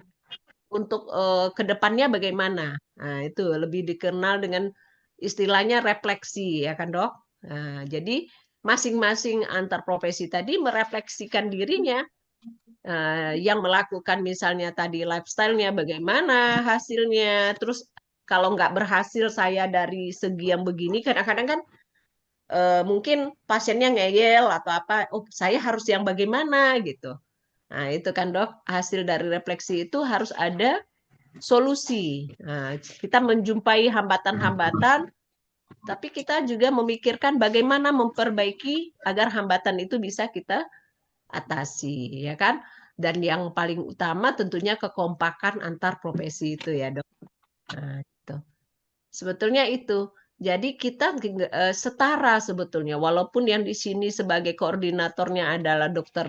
untuk ke depannya bagaimana. Nah, itu lebih dikenal dengan istilahnya refleksi, ya kan, Dok? Nah, jadi masing-masing antar profesi tadi merefleksikan dirinya, yang melakukan misalnya tadi lifestyle-nya bagaimana hasilnya, terus kalau nggak berhasil saya dari segi yang begini, kadang-kadang kan mungkin pasiennya ngeyel atau apa, oh saya harus yang bagaimana gitu. Nah, itu kan, Dok, hasil dari refleksi itu harus ada solusi. Nah, kita menjumpai hambatan-hambatan, tapi kita juga memikirkan bagaimana memperbaiki agar hambatan itu bisa kita atasi, ya kan? Dan yang paling utama tentunya kekompakan antar profesi itu ya, Dok. Nah, itu. Sebetulnya itu. Jadi kita setara sebetulnya, walaupun yang di sini sebagai koordinatornya adalah dokter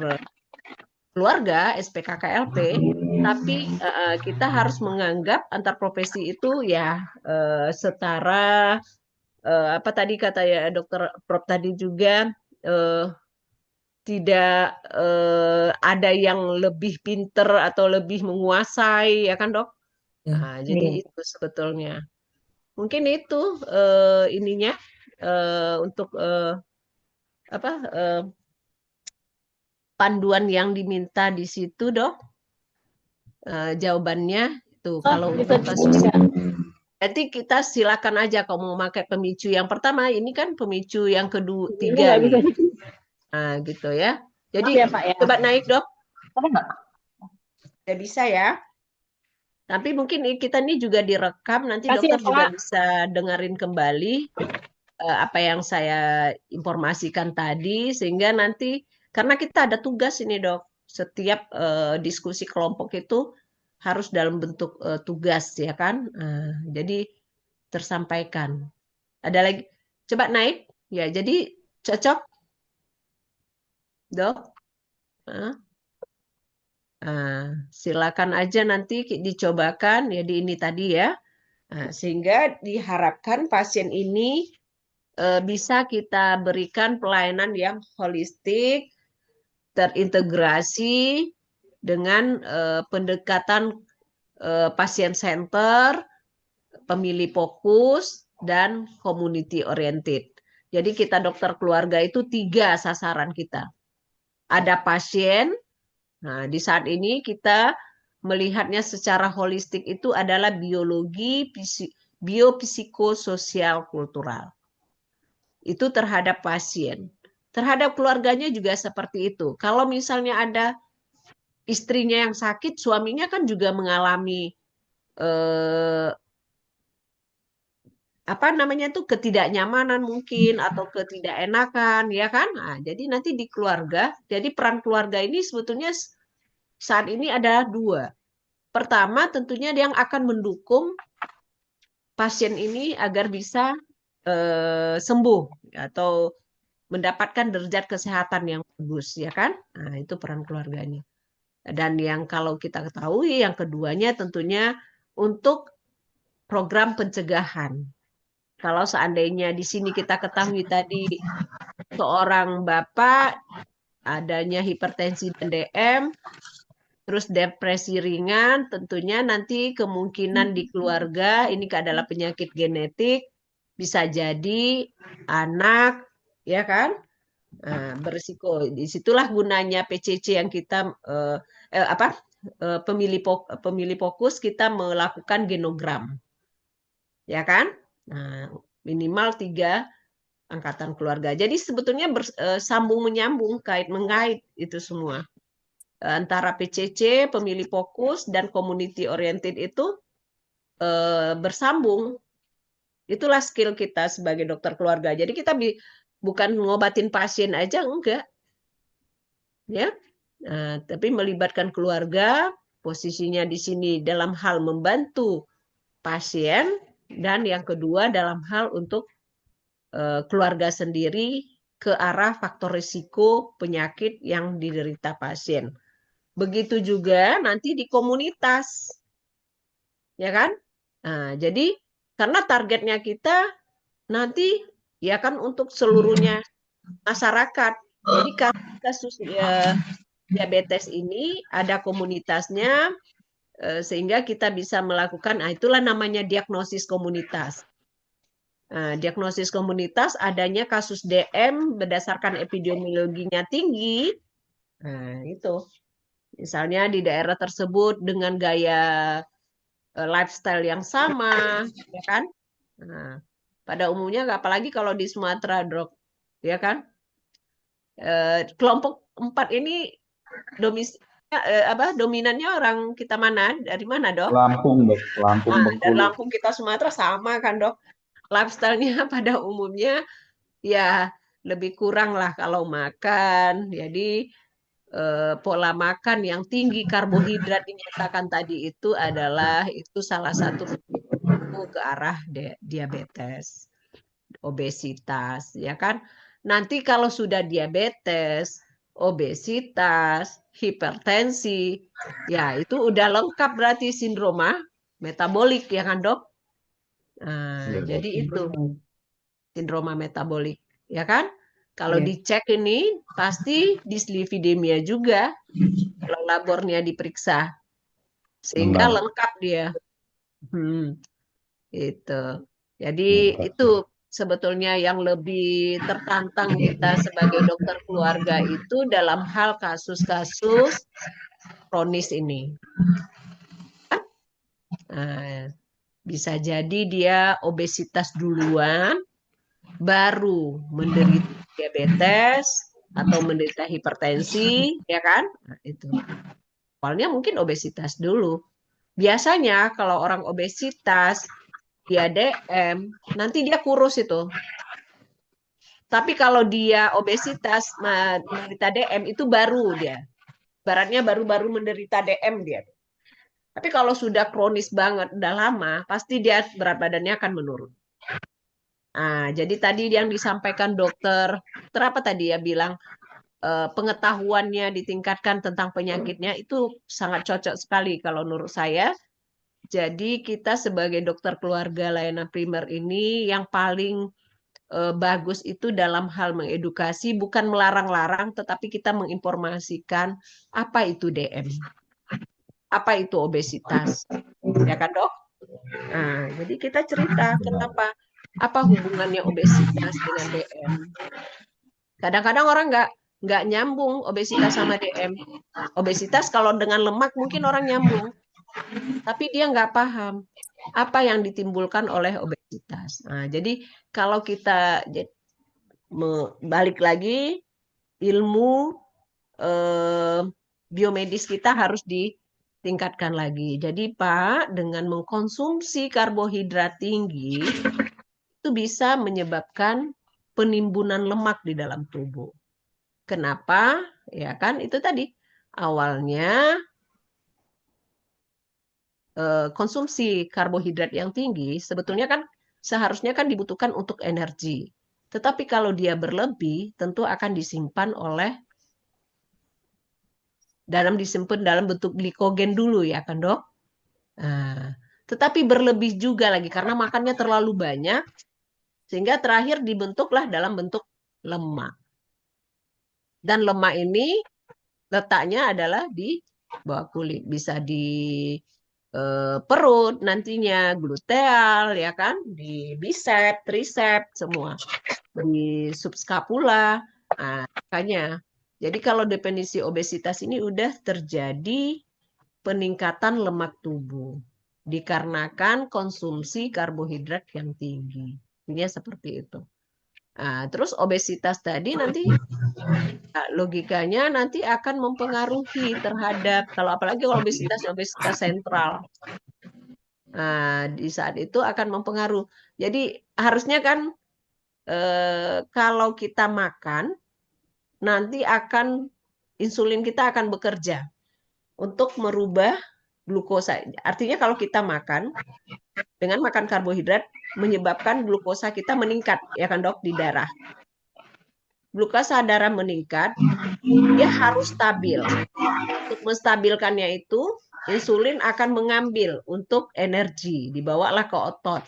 keluarga, SPKKLP, tapi kita harus menganggap antar profesi itu ya setara, apa tadi kata ya dokter Prof tadi juga, tidak ada yang lebih pinter atau lebih menguasai, ya kan, Dok? Nah, jadi itu sebetulnya. Mungkin itu ininya untuk apa panduan yang diminta di situ, Dok. Jawabannya itu kalau untuk kasus. Nanti kita silakan aja kalau mau pakai pemicu yang pertama, ini kan pemicu yang kedua, tiga nih. Nah, gitu ya. Jadi coba naik, Dok. Ya bisa ya. Tapi mungkin kita ini juga direkam, nanti dokter juga bisa dengerin kembali apa yang saya informasikan tadi, sehingga nanti, karena kita ada tugas ini, Dok. Setiap diskusi kelompok itu harus dalam bentuk tugas, ya kan? Jadi tersampaikan. Ada lagi? Coba naik, Ya, jadi cocok, Dok? Hah? Silakan aja nanti dicobakan ya di ini tadi ya. Sehingga diharapkan pasien ini bisa kita berikan pelayanan yang holistik, terintegrasi dengan pendekatan pasien center, pemilih fokus, dan community oriented. Jadi kita dokter keluarga itu 3 sasaran kita. Ada pasien. Nah, di saat ini kita melihatnya secara holistik itu adalah biologi, biopsikososial kultural. Itu terhadap pasien. Terhadap keluarganya juga seperti itu. Kalau misalnya ada istrinya yang sakit, suaminya kan juga mengalami apa namanya tuh ketidaknyamanan mungkin atau ketidakenakan, ya kan? Nah, jadi nanti di keluarga, jadi peran keluarga ini sebetulnya saat ini ada 2. Pertama, tentunya yang akan mendukung pasien ini agar bisa sembuh atau mendapatkan derajat kesehatan yang bagus, ya kan? Nah, itu peran keluarganya. Dan yang kalau kita ketahui, yang keduanya tentunya untuk program pencegahan. Kalau seandainya di sini kita ketahui tadi seorang bapak adanya hipertensi dan DM, terus depresi ringan, tentunya nanti kemungkinan di keluarga ini adalah penyakit genetik, bisa jadi anak, ya kan? Nah, berisiko. Disitulah gunanya PCC yang kita pemilih fokus kita melakukan genogram, ya kan? Nah, minimal 3 angkatan keluarga. Jadi sebetulnya sambung menyambung, mengait itu semua. Antara PCC, pemilih fokus, dan community oriented itu bersambung. Itulah skill kita sebagai dokter keluarga. Jadi kita bukan ngobatin pasien aja, enggak. Ya, tapi melibatkan keluarga, posisinya di sini dalam hal membantu pasien, dan yang kedua dalam hal untuk keluarga sendiri ke arah faktor risiko penyakit yang diderita pasien. Begitu juga nanti di komunitas, ya kan? Nah, jadi karena targetnya kita nanti ya kan untuk seluruhnya masyarakat. Jadi kasus diabetes ini ada komunitasnya sehingga kita bisa melakukan, itulah namanya diagnosis komunitas. Diagnosis komunitas adanya kasus DM berdasarkan epidemiologinya tinggi. Nah, itu. Misalnya di daerah tersebut dengan gaya lifestyle yang sama, ya kan? Nah, pada umumnya apalagi kalau di Sumatera, Dok, ya kan? Kelompok 4 ini dominannya orang kita mana? Dari mana, Dok? Lampung, Dok. Lampung, Dari Bengkulu. Lampung kita Sumatera sama kan, Dok? Lifestyle-nya pada umumnya ya lebih kurang lah kalau makan. Jadi pola makan yang tinggi karbohidrat dinyatakan tadi itu adalah itu salah satu ke arah diabetes, obesitas, ya kan? Nanti kalau sudah diabetes, obesitas, hipertensi, ya itu udah lengkap berarti sindroma metabolik, ya kan, Dok? Nah, jadi itu sindroma metabolik, ya kan? Kalau dicek ini pasti dislipidemia juga kalau labornya diperiksa, sehingga Benar. lengkap dia. Itu. Jadi itu sebetulnya yang lebih tertantang kita sebagai dokter keluarga itu dalam hal kasus-kasus kronis ini. Nah, bisa jadi dia obesitas duluan, baru menderita diabetes atau menderita hipertensi, ya kan? Nah, itu. Awalnya mungkin obesitas dulu. Biasanya kalau orang obesitas, dia DM, nanti dia kurus itu. Tapi kalau dia obesitas, menderita DM, itu baru dia. Baratnya baru-baru menderita DM dia. Tapi kalau sudah kronis banget, udah lama, pasti dia berat badannya akan menurun. Jadi tadi yang disampaikan dokter apa tadi ya bilang pengetahuannya ditingkatkan tentang penyakitnya itu sangat cocok sekali kalau menurut saya. Jadi kita sebagai dokter keluarga layanan primer ini yang paling bagus itu dalam hal mengedukasi, bukan melarang-larang, tetapi kita menginformasikan apa itu DM, apa itu obesitas, ya kan dok? Jadi kita cerita kenapa, apa hubungannya obesitas dengan DM. Kadang-kadang orang nggak nyambung obesitas sama DM. Obesitas kalau dengan lemak mungkin orang nyambung, tapi dia nggak paham apa yang ditimbulkan oleh obesitas. Jadi kalau kita balik lagi ilmu biomedis kita harus ditingkatkan lagi. Jadi Pak, dengan mengkonsumsi karbohidrat tinggi itu bisa menyebabkan penimbunan lemak di dalam tubuh. Kenapa? Ya kan itu tadi awalnya konsumsi karbohidrat yang tinggi sebetulnya kan seharusnya kan dibutuhkan untuk energi. Tetapi kalau dia berlebih tentu akan disimpan disimpan dalam bentuk glikogen dulu ya kan dok? Tetapi berlebih juga lagi karena makannya terlalu banyak sehingga terakhir dibentuklah dalam bentuk lemak. Dan lemak ini letaknya adalah di bawah kulit, bisa di perut nantinya, gluteal ya kan, di bicep, tricep semua, di subscapula. Makanya jadi kalau definisi obesitas ini udah terjadi peningkatan lemak tubuh dikarenakan konsumsi karbohidrat yang tinggi. Ini seperti itu. Terus obesitas tadi nanti logikanya nanti akan mempengaruhi terhadap apalagi kalau obesitas sentral. Di saat itu akan mempengaruhi. Jadi harusnya kan kalau kita makan nanti insulin kita akan bekerja untuk merubah glukosa. Artinya kalau kita makan dengan makan karbohidrat menyebabkan glukosa kita meningkat ya kan dok di darah. Glukosa darah meningkat, dia harus stabil. Untuk menstabilkannya itu, insulin akan mengambil untuk energi, dibawalah ke otot,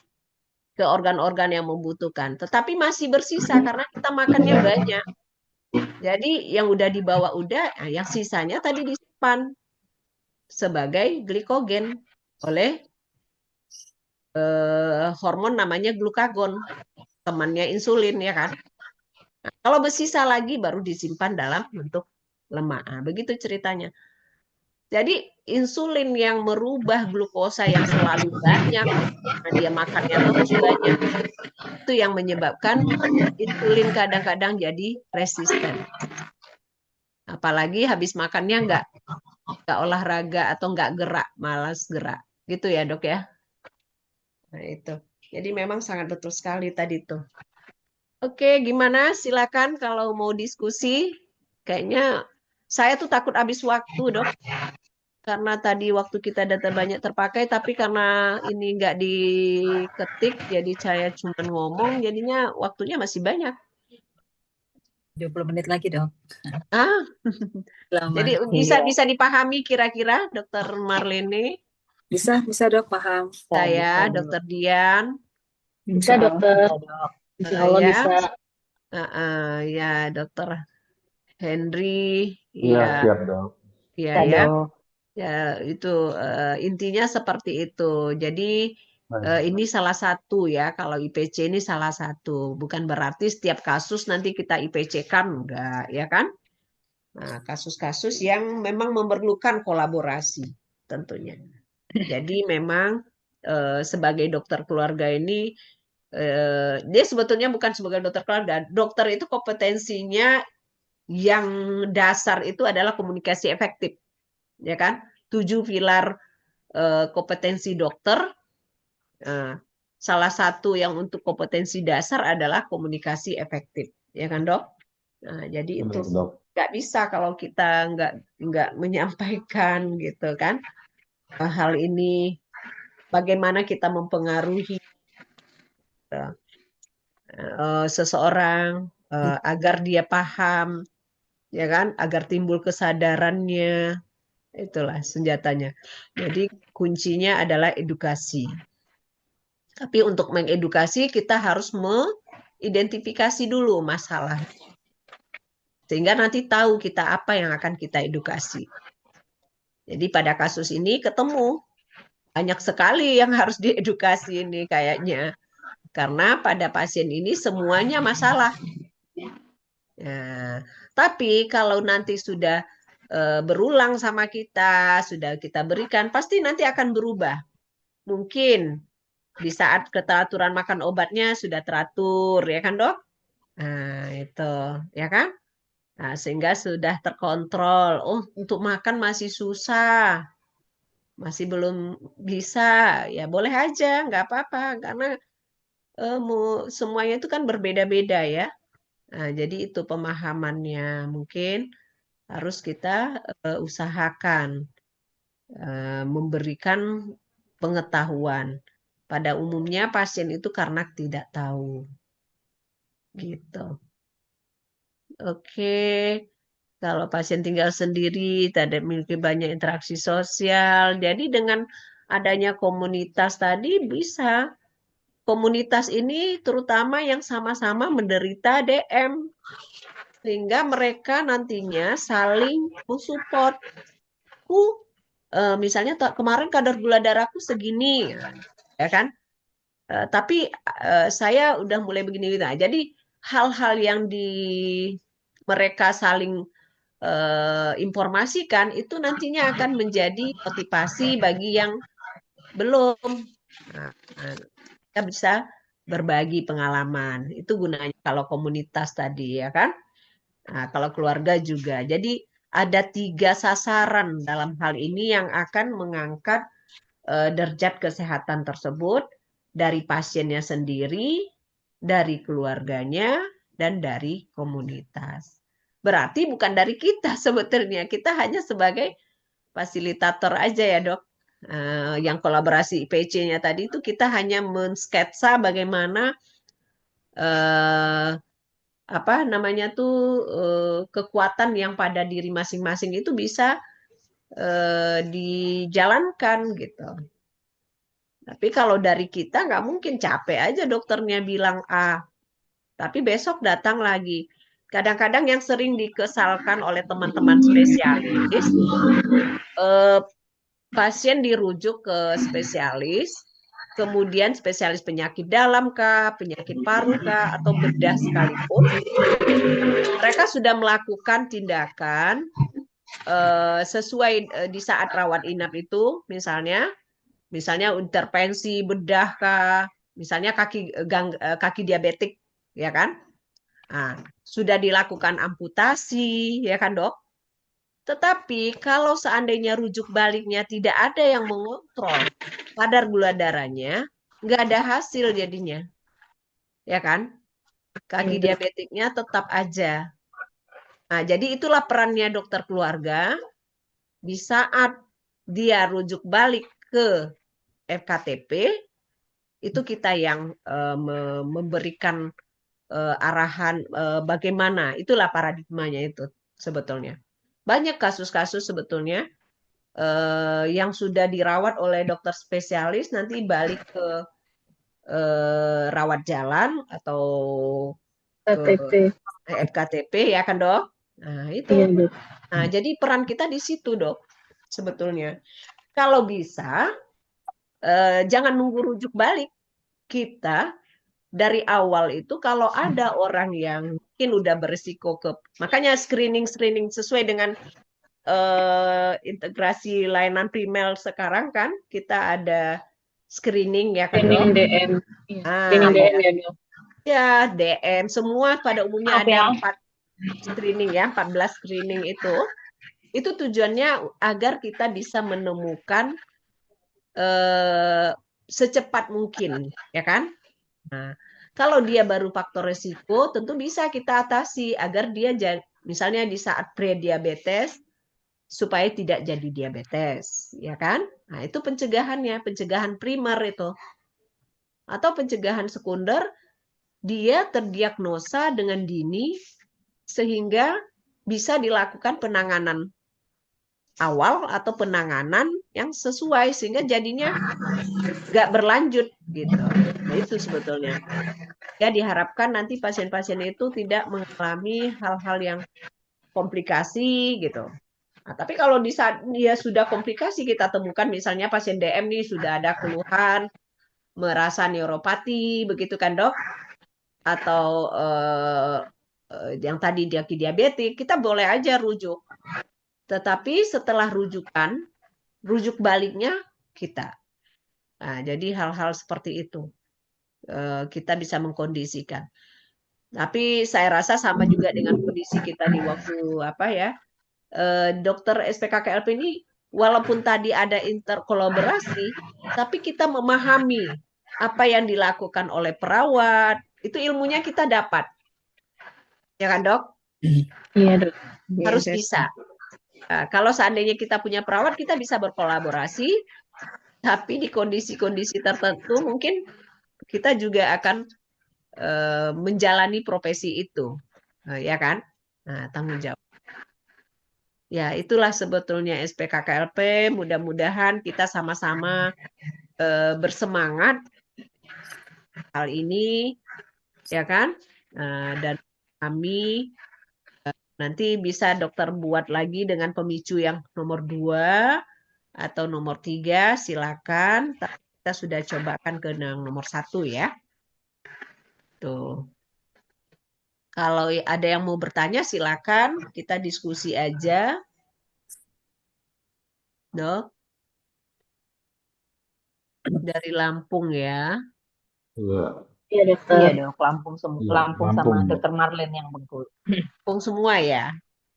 ke organ-organ yang membutuhkan. Tetapi masih bersisa karena kita makannya banyak. Jadi yang udah dibawa yang sisanya tadi disimpan sebagai glikogen oleh hormon namanya glukagon, temannya insulin ya kan. Kalau bersisa lagi baru disimpan dalam bentuk lemak. Begitu ceritanya. Jadi insulin yang merubah glukosa yang selalu banyak, dia makannya terus banyak, itu yang menyebabkan insulin kadang-kadang jadi resisten. Apalagi habis makannya nggak olahraga atau nggak gerak, malas gerak. Gitu ya dok ya. Nah itu. Jadi memang sangat betul sekali tadi tuh. Oke, gimana? Silakan kalau mau diskusi. Kayaknya saya tuh takut habis waktu, dok. Karena tadi waktu kita data banyak terpakai, tapi karena ini nggak diketik, jadi saya cuma ngomong, jadinya waktunya masih banyak. 20 menit lagi, dok. Jadi bisa dipahami kira-kira, Dokter Marlene? Bisa dok, paham. Saya, Dokter Dian. Bisa dokter. Insya Allah bisa. Ya, Dokter Henry. Iya, siap dok. Iya ya. Ya, itu intinya seperti itu. Jadi ini salah satu ya, kalau IPC ini salah satu. Bukan berarti setiap kasus nanti kita IPC-kan, enggak, ya kan? Nah, kasus-kasus yang memang memerlukan kolaborasi tentunya. Jadi memang sebagai dokter keluarga ini dia sebetulnya bukan sebagai dokter keluarga. Dokter itu kompetensinya yang dasar itu adalah komunikasi efektif, ya kan? 7 pilar kompetensi dokter. Salah satu yang untuk kompetensi dasar adalah komunikasi efektif, ya kan dok? Nah, jadi itu nggak bisa kalau kita nggak menyampaikan gitu kan hal ini, bagaimana kita mempengaruhi seseorang agar dia paham, ya kan, agar timbul kesadarannya. Itulah senjatanya. Jadi kuncinya adalah edukasi. Tapi untuk mengedukasi kita harus mengidentifikasi dulu masalah. Sehingga nanti tahu kita apa yang akan kita edukasi. Jadi pada kasus ini ketemu banyak sekali yang harus diedukasi ini kayaknya. Karena pada pasien ini semuanya masalah. Nah, tapi kalau nanti sudah berulang sama kita, sudah kita berikan, pasti nanti akan berubah. Mungkin di saat keteraturan makan obatnya sudah teratur, ya kan dok? Nah, itu, ya kan? Nah, sehingga sudah terkontrol. Oh, untuk makan masih susah, masih belum bisa. Ya boleh aja, nggak apa-apa. Karena semuanya itu kan berbeda-beda ya. Nah, jadi itu pemahamannya mungkin harus kita usahakan memberikan pengetahuan. Pada umumnya pasien itu karena tidak tahu. Gitu. Oke. Kalau pasien tinggal sendiri, tidak memiliki banyak interaksi sosial. Jadi dengan adanya komunitas tadi bisa. Komunitas ini terutama yang sama-sama menderita DM. Sehingga mereka nantinya saling mensupport. Misalnya kemarin kadar gula darahku segini, ya kan? Tapi saya udah mulai begini. Nah, jadi hal-hal yang mereka saling informasikan itu nantinya akan menjadi motivasi bagi yang belum. Nah, kita bisa berbagi pengalaman. Itu gunanya kalau komunitas tadi, ya kan? Nah, kalau keluarga juga. Jadi ada 3 sasaran dalam hal ini yang akan mengangkat derajat kesehatan tersebut dari pasiennya sendiri, dari keluarganya, dan dari komunitas. Berarti bukan dari kita sebetulnya. Kita hanya sebagai fasilitator aja ya dok. Yang kolaborasi IPC-nya tadi itu kita hanya mensketsa bagaimana apa namanya tuh kekuatan yang pada diri masing-masing itu bisa dijalankan gitu. Tapi kalau dari kita nggak mungkin, capek aja dokternya bilang A, tapi besok datang lagi. Kadang-kadang yang sering dikesalkan oleh teman-teman spesialis, pasien dirujuk ke spesialis, kemudian spesialis penyakit dalam kah, penyakit paru kah, atau bedah sekalipun, mereka sudah melakukan tindakan sesuai di saat rawat inap itu, misalnya intervensi bedah kah, misalnya kaki diabetik, ya kan? Nah, sudah dilakukan amputasi, ya kan dok? Tetapi kalau seandainya rujuk baliknya tidak ada yang mengontrol kadar gula darahnya, nggak ada hasil jadinya, ya kan? Kaki diabetiknya tetap aja. Nah, jadi itulah perannya dokter keluarga di saat dia rujuk balik ke FKTP, itu kita yang memberikan arahan bagaimana, itulah paradigmanya itu sebetulnya. Banyak kasus-kasus sebetulnya yang sudah dirawat oleh dokter spesialis nanti balik ke rawat jalan atau ke FKTP, ya kan dok? Nah itu. Nah jadi peran kita di situ dok sebetulnya. Kalau bisa jangan nunggu rujuk balik. Kita dari awal itu kalau ada orang yang mungkin udah berisiko makanya screening sesuai dengan integrasi layanan primer sekarang kan kita ada screening ya kan dok? DM. Screening DM ya dok. Ya DM semua pada umumnya Maaf ya. ada 4 screening ya, 14 screening itu tujuannya agar kita bisa menemukan secepat mungkin, ya kan? Nah, kalau dia baru faktor resiko, tentu bisa kita atasi agar dia misalnya di saat pre-diabetes supaya tidak jadi diabetes, ya kan? Nah, itu pencegahannya, pencegahan primer itu. Atau pencegahan sekunder dia terdiagnosa dengan dini sehingga bisa dilakukan penanganan awal atau penanganan yang sesuai sehingga jadinya nggak berlanjut gitu. Nah, itu sebetulnya. Ya diharapkan nanti pasien-pasien itu tidak mengalami hal-hal yang komplikasi gitu. Nah, tapi kalau di saat dia sudah komplikasi kita temukan misalnya pasien DM nih sudah ada keluhan merasa neuropati begitu kan dok? Atau yang tadi dia diabetik, kita boleh aja rujuk. Tetapi setelah rujukan, rujuk baliknya kita. Nah, jadi hal-hal seperti itu kita bisa mengkondisikan. Tapi saya rasa sama juga dengan kondisi kita di waktu apa ya, dokter SPKKLP ini walaupun tadi ada interkolaborasi, tapi kita memahami apa yang dilakukan oleh perawat, itu ilmunya kita dapat. Ya kan, Dok? Iya, Dok. Harus bisa. Nah, kalau seandainya kita punya perawat, kita bisa berkolaborasi, tapi di kondisi-kondisi tertentu mungkin kita juga akan menjalani profesi itu. Ya kan? Nah, tanggung jawab. Ya, itulah sebetulnya SPKKLP. Mudah-mudahan kita sama-sama bersemangat hal ini, ya kan? Dan kami nanti bisa dokter buat lagi dengan pemicu yang nomor 2 atau nomor 3, silakan. Kita sudah cobakan ke yang nomor 1 ya. Tuh. Kalau ada yang mau bertanya silakan, kita diskusi aja. Dok. Dari Lampung ya. Iya. Iya, Dokter. Iya dok, Lampung semua, Iya, Lampung sama Lampung, Dok. Dokter Marlen yang Bengkulu. Lampung semua ya.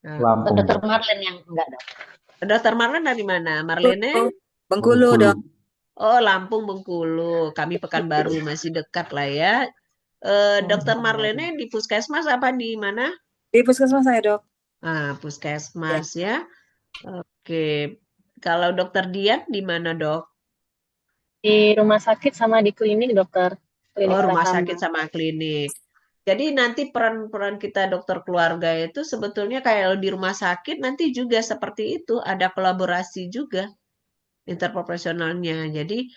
Lampung, Dokter Dok. Marlen yang enggak dok. Dokter Marlen dari mana? Marlene? Bengkulu, Bengkulu. Dok. Oh, Lampung, Bengkulu. Kami Pekanbaru masih dekat lah ya. Dokter Marlene di puskesmas apa di mana? Di puskesmas saya, Dok. Puskesmas ya. Oke. Kalau Dokter Dian di mana, Dok? Di rumah sakit sama di klinik, Dokter. Klinik Oh, rumah Pratama. sakit sama klinik. Jadi nanti peran-peran kita dokter keluarga itu sebetulnya kayak di rumah sakit nanti juga seperti itu, ada kolaborasi juga interprofesionalnya. Jadi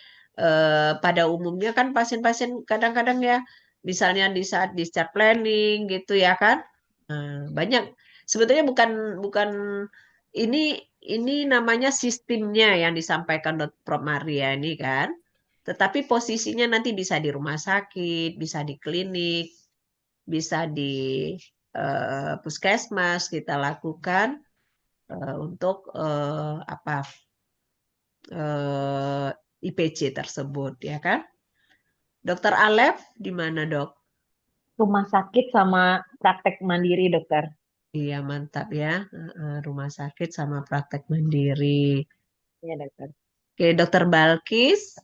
pada umumnya kan pasien-pasien kadang-kadang ya, misalnya di saat discharge planning gitu ya kan, banyak sebetulnya bukan ini namanya sistemnya yang disampaikan Dr. Prof. Maria ini kan, tetapi posisinya nanti bisa di rumah sakit, bisa di klinik, bisa di puskesmas kita lakukan untuk IPC tersebut ya kan. Dokter Alef di mana dok? Rumah sakit sama praktek mandiri dokter. Iya mantap ya. Rumah sakit sama praktek mandiri. Iya dokter. Oke dokter Balkis.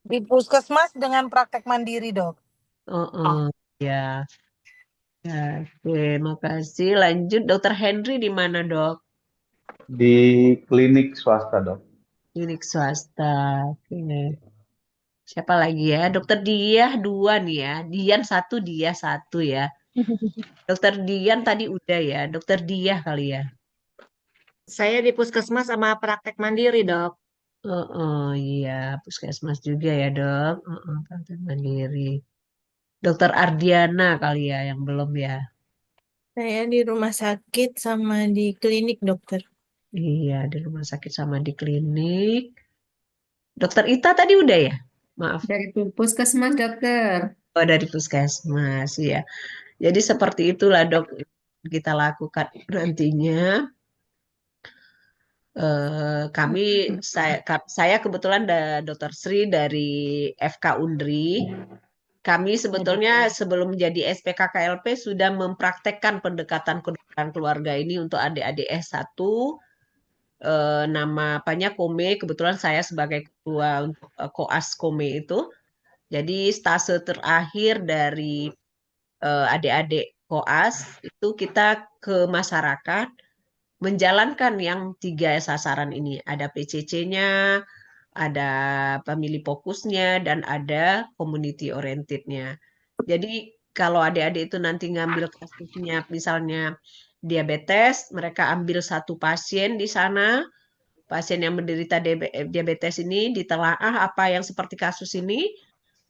Di puskesmas dengan praktek mandiri, dok. Ya. Ya, oke, makasih. Lanjut dokter Henry di mana dok? Di klinik swasta, Dok. Klinik swasta. Oke. Siapa lagi ya? Dokter Diah 2 nih ya. Dian 1, Diah 1 ya. Dokter Dian tadi udah ya. Dokter Diah kali ya. Saya di puskesmas sama praktek mandiri, dok. Iya, puskesmas juga ya dok. Praktek mandiri. Dokter Ardiana kali ya yang belum ya. Saya di rumah sakit sama di klinik, dokter. Iya, di rumah sakit sama di klinik. Dokter Ita tadi udah ya? Maaf. Dari puskesmas, dokter. Oh, dari puskesmas ya. Jadi seperti itulah dok kita lakukan nantinya. Saya kebetulan Dr. Sri dari FK Undri. Kami sebetulnya sebelum menjadi SPKKLP sudah mempraktekkan pendekatan kedokteran keluarga ini untuk adik-adik S1. Nama apanya Kome, kebetulan saya sebagai ketua untuk koas Kome itu. Jadi stase terakhir dari adik-adik koas itu kita ke masyarakat menjalankan yang 3 sasaran ini. Ada PCC-nya, ada pemilih fokusnya, dan ada community orientednya. Jadi kalau adik-adik itu nanti ngambil kasusnya misalnya diabetes, mereka ambil satu pasien di sana, pasien yang menderita diabetes ini ditelaah apa yang seperti kasus ini.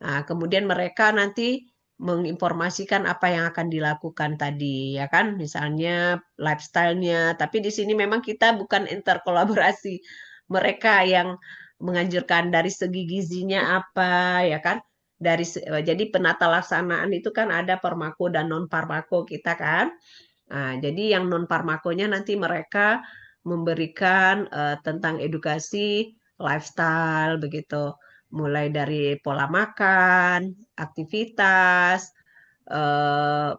Nah, kemudian mereka nanti menginformasikan apa yang akan dilakukan tadi, ya kan? Misalnya lifestyle-nya. Tapi di sini memang kita bukan interkolaborasi. Mereka yang menganjurkan dari segi gizinya apa, ya kan? Jadi penata laksanaan itu kan ada farmako dan non farmako kita kan. Nah, jadi yang non farmakonya nanti mereka memberikan tentang edukasi lifestyle begitu, mulai dari pola makan, aktivitas,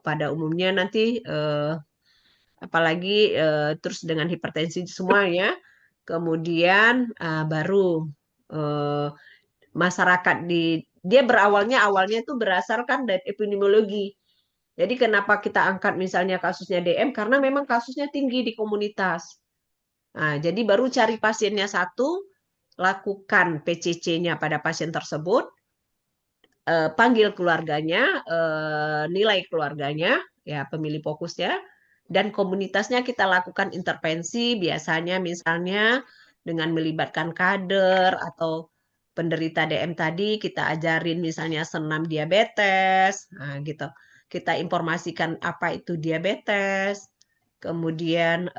pada umumnya nanti apalagi terus dengan hipertensi semuanya, kemudian baru eh, masyarakat dia awalnya itu berdasarkan dari epidemiologi. Jadi kenapa kita angkat misalnya kasusnya DM? Karena memang kasusnya tinggi di komunitas. Nah, jadi baru cari pasiennya satu, lakukan PCC-nya pada pasien tersebut, panggil keluarganya, nilai keluarganya, ya pemilih fokusnya, dan komunitasnya kita lakukan intervensi, biasanya misalnya dengan melibatkan kader atau penderita DM tadi, kita ajarin misalnya senam diabetes, nah gitu. Kita informasikan apa itu diabetes, kemudian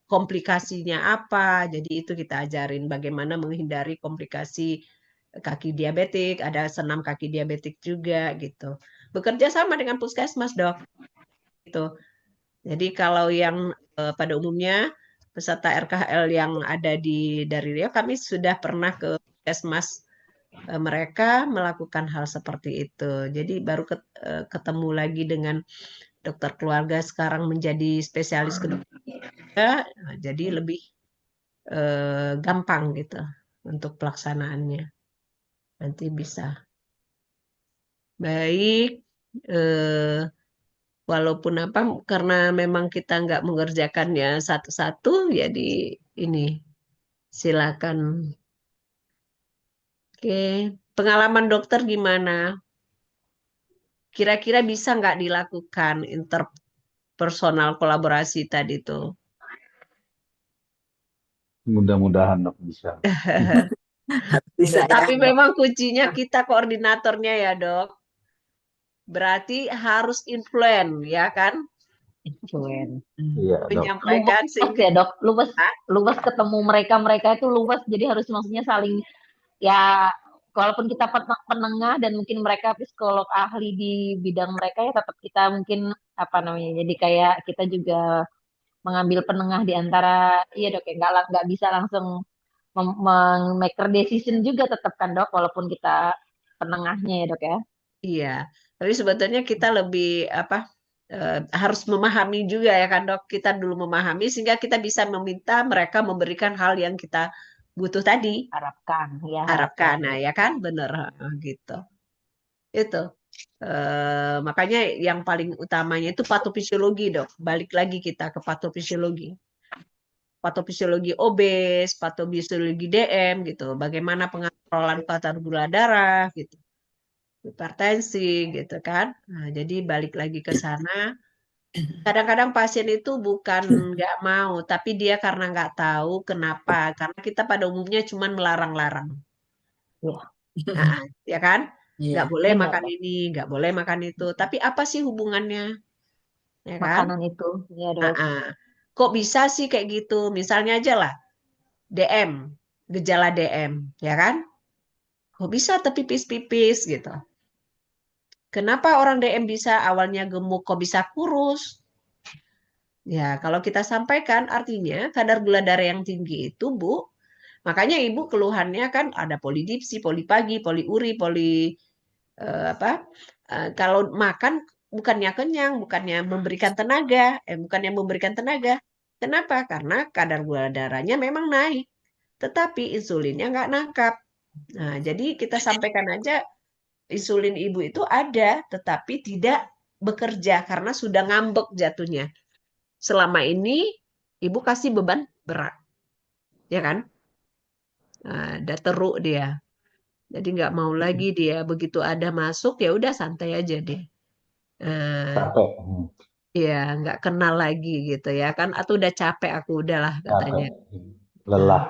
komplikasinya apa, jadi itu kita ajarin bagaimana menghindari komplikasi kaki diabetik, ada senam kaki diabetik juga gitu. Bekerja sama dengan puskesmas, Dok. Gitu. Jadi kalau yang pada umumnya peserta RKL yang ada dari Riau, kami sudah pernah ke puskesmas mereka melakukan hal seperti itu. Jadi baru ketemu lagi dengan dokter keluarga sekarang menjadi spesialis kedokteran, jadi lebih gampang gitu untuk pelaksanaannya. Nanti bisa. Baik, walaupun apa, karena memang kita nggak mengerjakannya satu-satu, jadi ini silakan. Oke, pengalaman dokter gimana? Kira-kira bisa nggak dilakukan interpersonal kolaborasi tadi tuh? Mudah-mudahan dok bisa. Bisa ya. Tapi memang kuncinya kita koordinatornya ya, Dok. Berarti harus influence, ya kan? Influence. Iya dok. Menyampaikan Luwes ya dok, luwes ketemu mereka itu luwes, jadi harus maksudnya saling ya, walaupun kita penengah dan mungkin mereka psikolog ahli di bidang mereka, ya tetap kita mungkin apa namanya, jadi kayak kita juga mengambil penengah di antara, iya dok ya, nggak bisa langsung make decision juga tetap kan dok, walaupun kita penengahnya ya dok ya. Iya, tapi sebetulnya kita lebih apa harus memahami juga ya kan dok. Kita dulu memahami sehingga kita bisa meminta mereka memberikan hal yang kita butuh tadi. Harapkan ya. Harapkan, nah ya kan, bener gitu. Itu makanya yang paling utamanya itu patofisiologi dok. Balik lagi kita ke patofisiologi. Patofisiologi obes, patofisiologi DM gitu. Bagaimana pengontrolan kadar gula darah gitu. Hipertensi gitu kan. Nah, jadi balik lagi ke sana. Kadang-kadang pasien itu bukan nggak mau, tapi dia karena nggak tahu kenapa. Karena kita pada umumnya cuma melarang-larang. Iya. Nah, ya kan? Nggak Iya. boleh Benar, makan ini, nggak boleh makan itu. Tapi apa sih hubungannya? Ya kan? makanan itu ya dok. Kok bisa sih kayak gitu? Misalnya aja lah, DM, gejala DM, ya kan? Kok bisa tapi pipis-pipis gitu? Kenapa orang DM bisa awalnya gemuk, kok bisa kurus? Ya, kalau kita sampaikan artinya kadar gula darah yang tinggi itu, Bu. Makanya Ibu keluhannya kan ada polidipsi, polipagi, poliuri, kalau makan bukannya kenyang, bukannya memberikan tenaga, bukannya memberikan tenaga. Kenapa? Karena kadar gula darahnya memang naik, tetapi insulinnya nggak nangkap. Nah, jadi kita sampaikan aja insulin ibu itu ada, tetapi tidak bekerja karena sudah ngambek jatuhnya. Selama ini ibu kasih beban berat, ya kan? Ada teruk dia. Jadi nggak mau lagi dia begitu ada masuk ya udah santai aja deh. Nah, Capek. ya nggak kenal lagi gitu ya kan? Atau udah capek aku udahlah Capek. katanya. Nah, Lelah.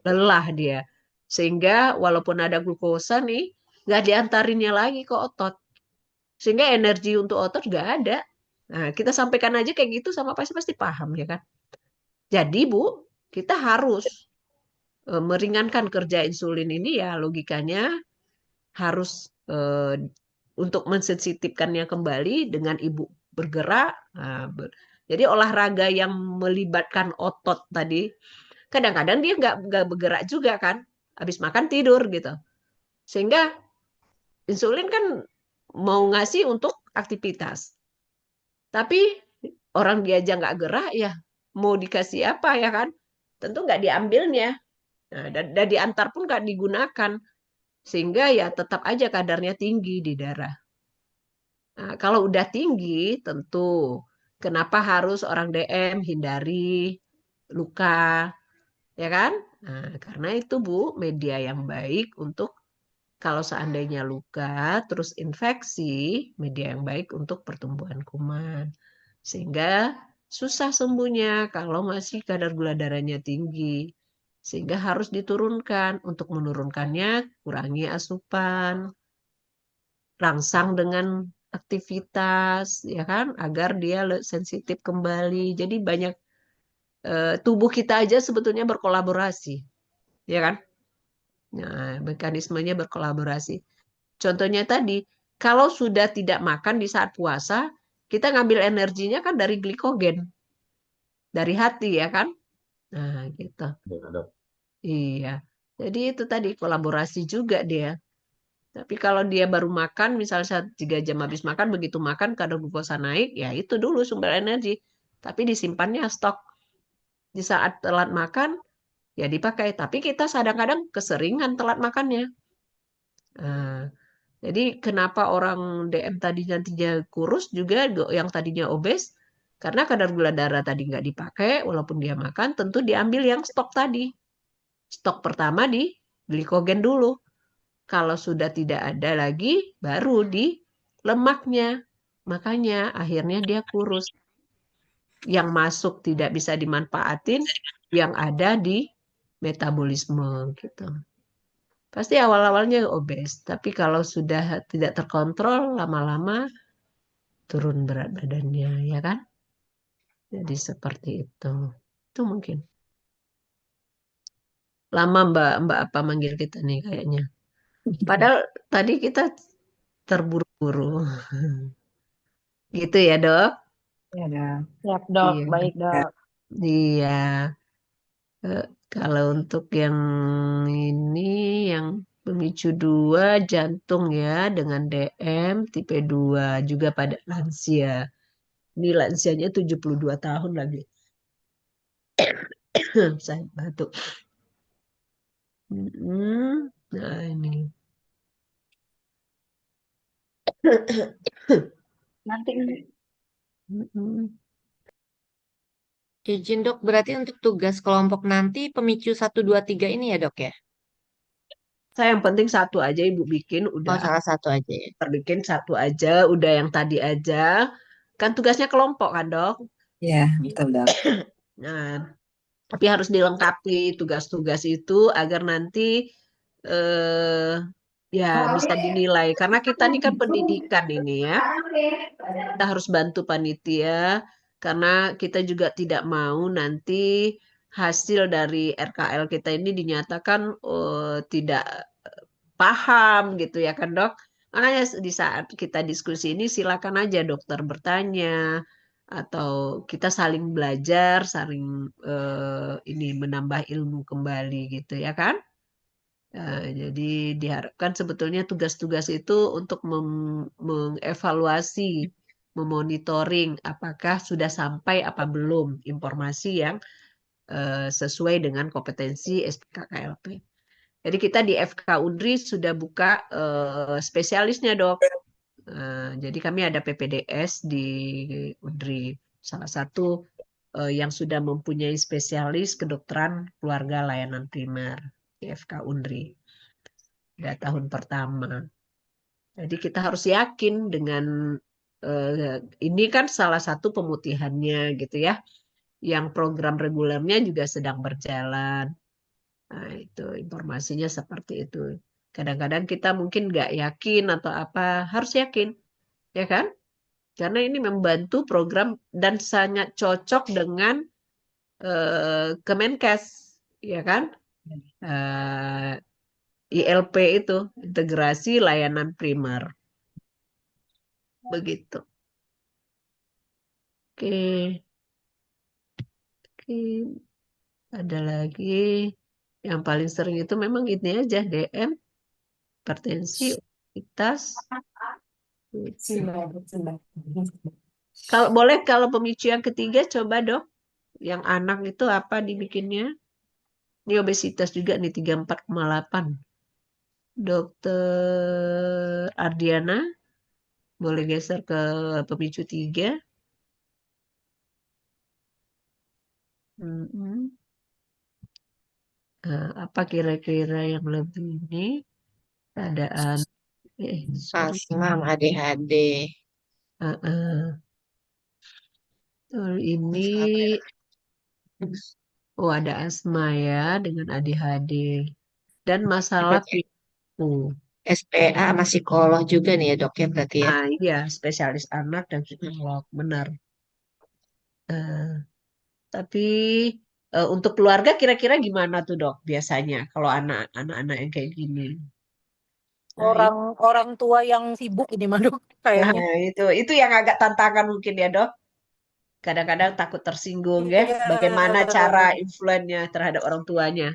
lelah dia. Sehingga walaupun ada glukosa nih, nggak diantarinnya lagi ke otot. Sehingga energi untuk otot nggak ada. Nah, kita sampaikan aja kayak gitu sama pasien pasti paham ya kan. Jadi Bu, kita harus meringankan kerja insulin ini ya logikanya harus untuk mensensitifkannya kembali dengan ibu bergerak. Nah, jadi olahraga yang melibatkan otot tadi, kadang-kadang dia nggak bergerak juga kan, habis makan tidur gitu. Sehingga insulin kan mau ngasih untuk aktivitas. Tapi orang dia aja nggak gerak ya, mau dikasih apa ya kan? Tentu nggak diambilnya. Nah, dan diantar pun nggak digunakan. Sehingga ya tetap aja kadarnya tinggi di darah. Nah, kalau udah tinggi, tentu kenapa harus orang DM hindari luka, ya kan? Nah, karena itu Bu, media yang baik untuk kalau seandainya luka, terus infeksi, media yang baik untuk pertumbuhan kuman. Sehingga susah sembuhnya kalau masih kadar gula darahnya tinggi. Sehingga harus diturunkan. Untuk menurunkannya, kurangi asupan, rangsang dengan aktivitas, ya kan, agar dia sensitif kembali. Jadi banyak tubuh kita aja sebetulnya berkolaborasi, ya kan? Nah, mekanismenya berkolaborasi. Contohnya tadi, kalau sudah tidak makan di saat puasa, kita ngambil energinya kan dari glikogen, dari hati, ya kan? Nah, gitu. Ya, Dok. Iya. Jadi itu tadi kolaborasi juga dia. Tapi kalau dia baru makan, misalnya 3 jam habis makan, begitu makan kadar glukosa naik, ya itu dulu sumber energi. Tapi disimpannya stok. Di saat telat makan, ya dipakai. Tapi kita kadang-kadang keseringan telat makannya. Nah, jadi kenapa orang DM tadi nantinya kurus juga, yang tadinya obes, karena kadar gula darah tadi nggak dipakai, walaupun dia makan, tentu diambil yang stok tadi. Stok pertama di glikogen dulu. Kalau sudah tidak ada lagi, baru di lemaknya. Makanya akhirnya dia kurus. Yang masuk tidak bisa dimanfaatin, yang ada di metabolisme gitu. Pasti awal-awalnya obes, tapi kalau sudah tidak terkontrol, lama-lama turun berat badannya, ya kan? Jadi seperti itu. Itu mungkin. Lama Mbak apa manggil kita nih kayaknya. Padahal tadi kita terburu-buru. Gitu ya, Dok? Ya, Dok. Siap, Dok. Iya. Baik, Dok. Iya. Kalau untuk yang ini, yang pemicu 2 jantung ya, dengan DM tipe 2 juga pada lansia. Ini lansianya 72 tahun lagi. Saya batuk. Nah ini. Nanti Izin dok, berarti untuk tugas kelompok nanti pemicu 1, 2, 3 ini ya dok ya? Saya yang penting satu aja Ibu bikin, Oh, udah salah satu aja ya. terbikin satu aja, udah yang tadi aja. Kan tugasnya kelompok kan, Dok? Ya, betul, Dok. Nah, tapi harus dilengkapi tugas-tugas itu agar nanti eh, ya bisa dinilai. Karena kita ini kan pendidikan ini ya. Kita harus bantu panitia karena kita juga tidak mau nanti hasil dari RKL kita ini dinyatakan tidak paham gitu ya kan dok. Makanya di saat kita diskusi ini silakan aja dokter bertanya atau kita saling belajar, saling ini menambah ilmu kembali gitu ya kan. Jadi diharapkan sebetulnya tugas-tugas itu untuk mengevaluasi, memonitoring apakah sudah sampai apa belum informasi yang sesuai dengan kompetensi SPKKLP. Jadi kita di FK Undri sudah buka spesialisnya dok. Jadi kami ada PPDS di Undri, salah satu yang sudah mempunyai spesialis kedokteran keluarga layanan primer. IFK Unri. Udah tahun pertama. Jadi kita harus yakin dengan ini kan salah satu pemutihannya gitu ya. Yang program regulernya juga sedang berjalan. Nah, itu informasinya seperti itu. Kadang-kadang kita mungkin nggak yakin atau apa, harus yakin, ya kan? Karena ini membantu program dan sangat cocok dengan Kemenkes, ya kan? Eh, ILP itu, integrasi layanan primer. Begitu. Oke, oke. Ada lagi yang paling sering itu memang ini aja DM, hipertensi, obesitas. Kalau boleh kalau pemicu yang ketiga coba dok, yang anak itu apa dibikinnya? Ini obesitas juga nih 34,8. Dokter Ardiana, boleh geser ke pemicu 3. Apa kira-kira yang lebih ini? Keadaan sorry. Asma, ADHD. Ini ada asma ya dengan ADHD dan masalah perilaku. SPA sama psikolog juga nih ya dok ya berarti ya. Iya, spesialis anak dan psikolog, benar. Tapi untuk keluarga kira-kira gimana tuh dok biasanya kalau anak-anak yang kayak gini? Orang tua yang sibuk ini mah dok kayaknya. Itu yang agak tantangan mungkin ya dok. Kadang-kadang takut tersinggung ya. Bagaimana cara influence-nya terhadap orang tuanya?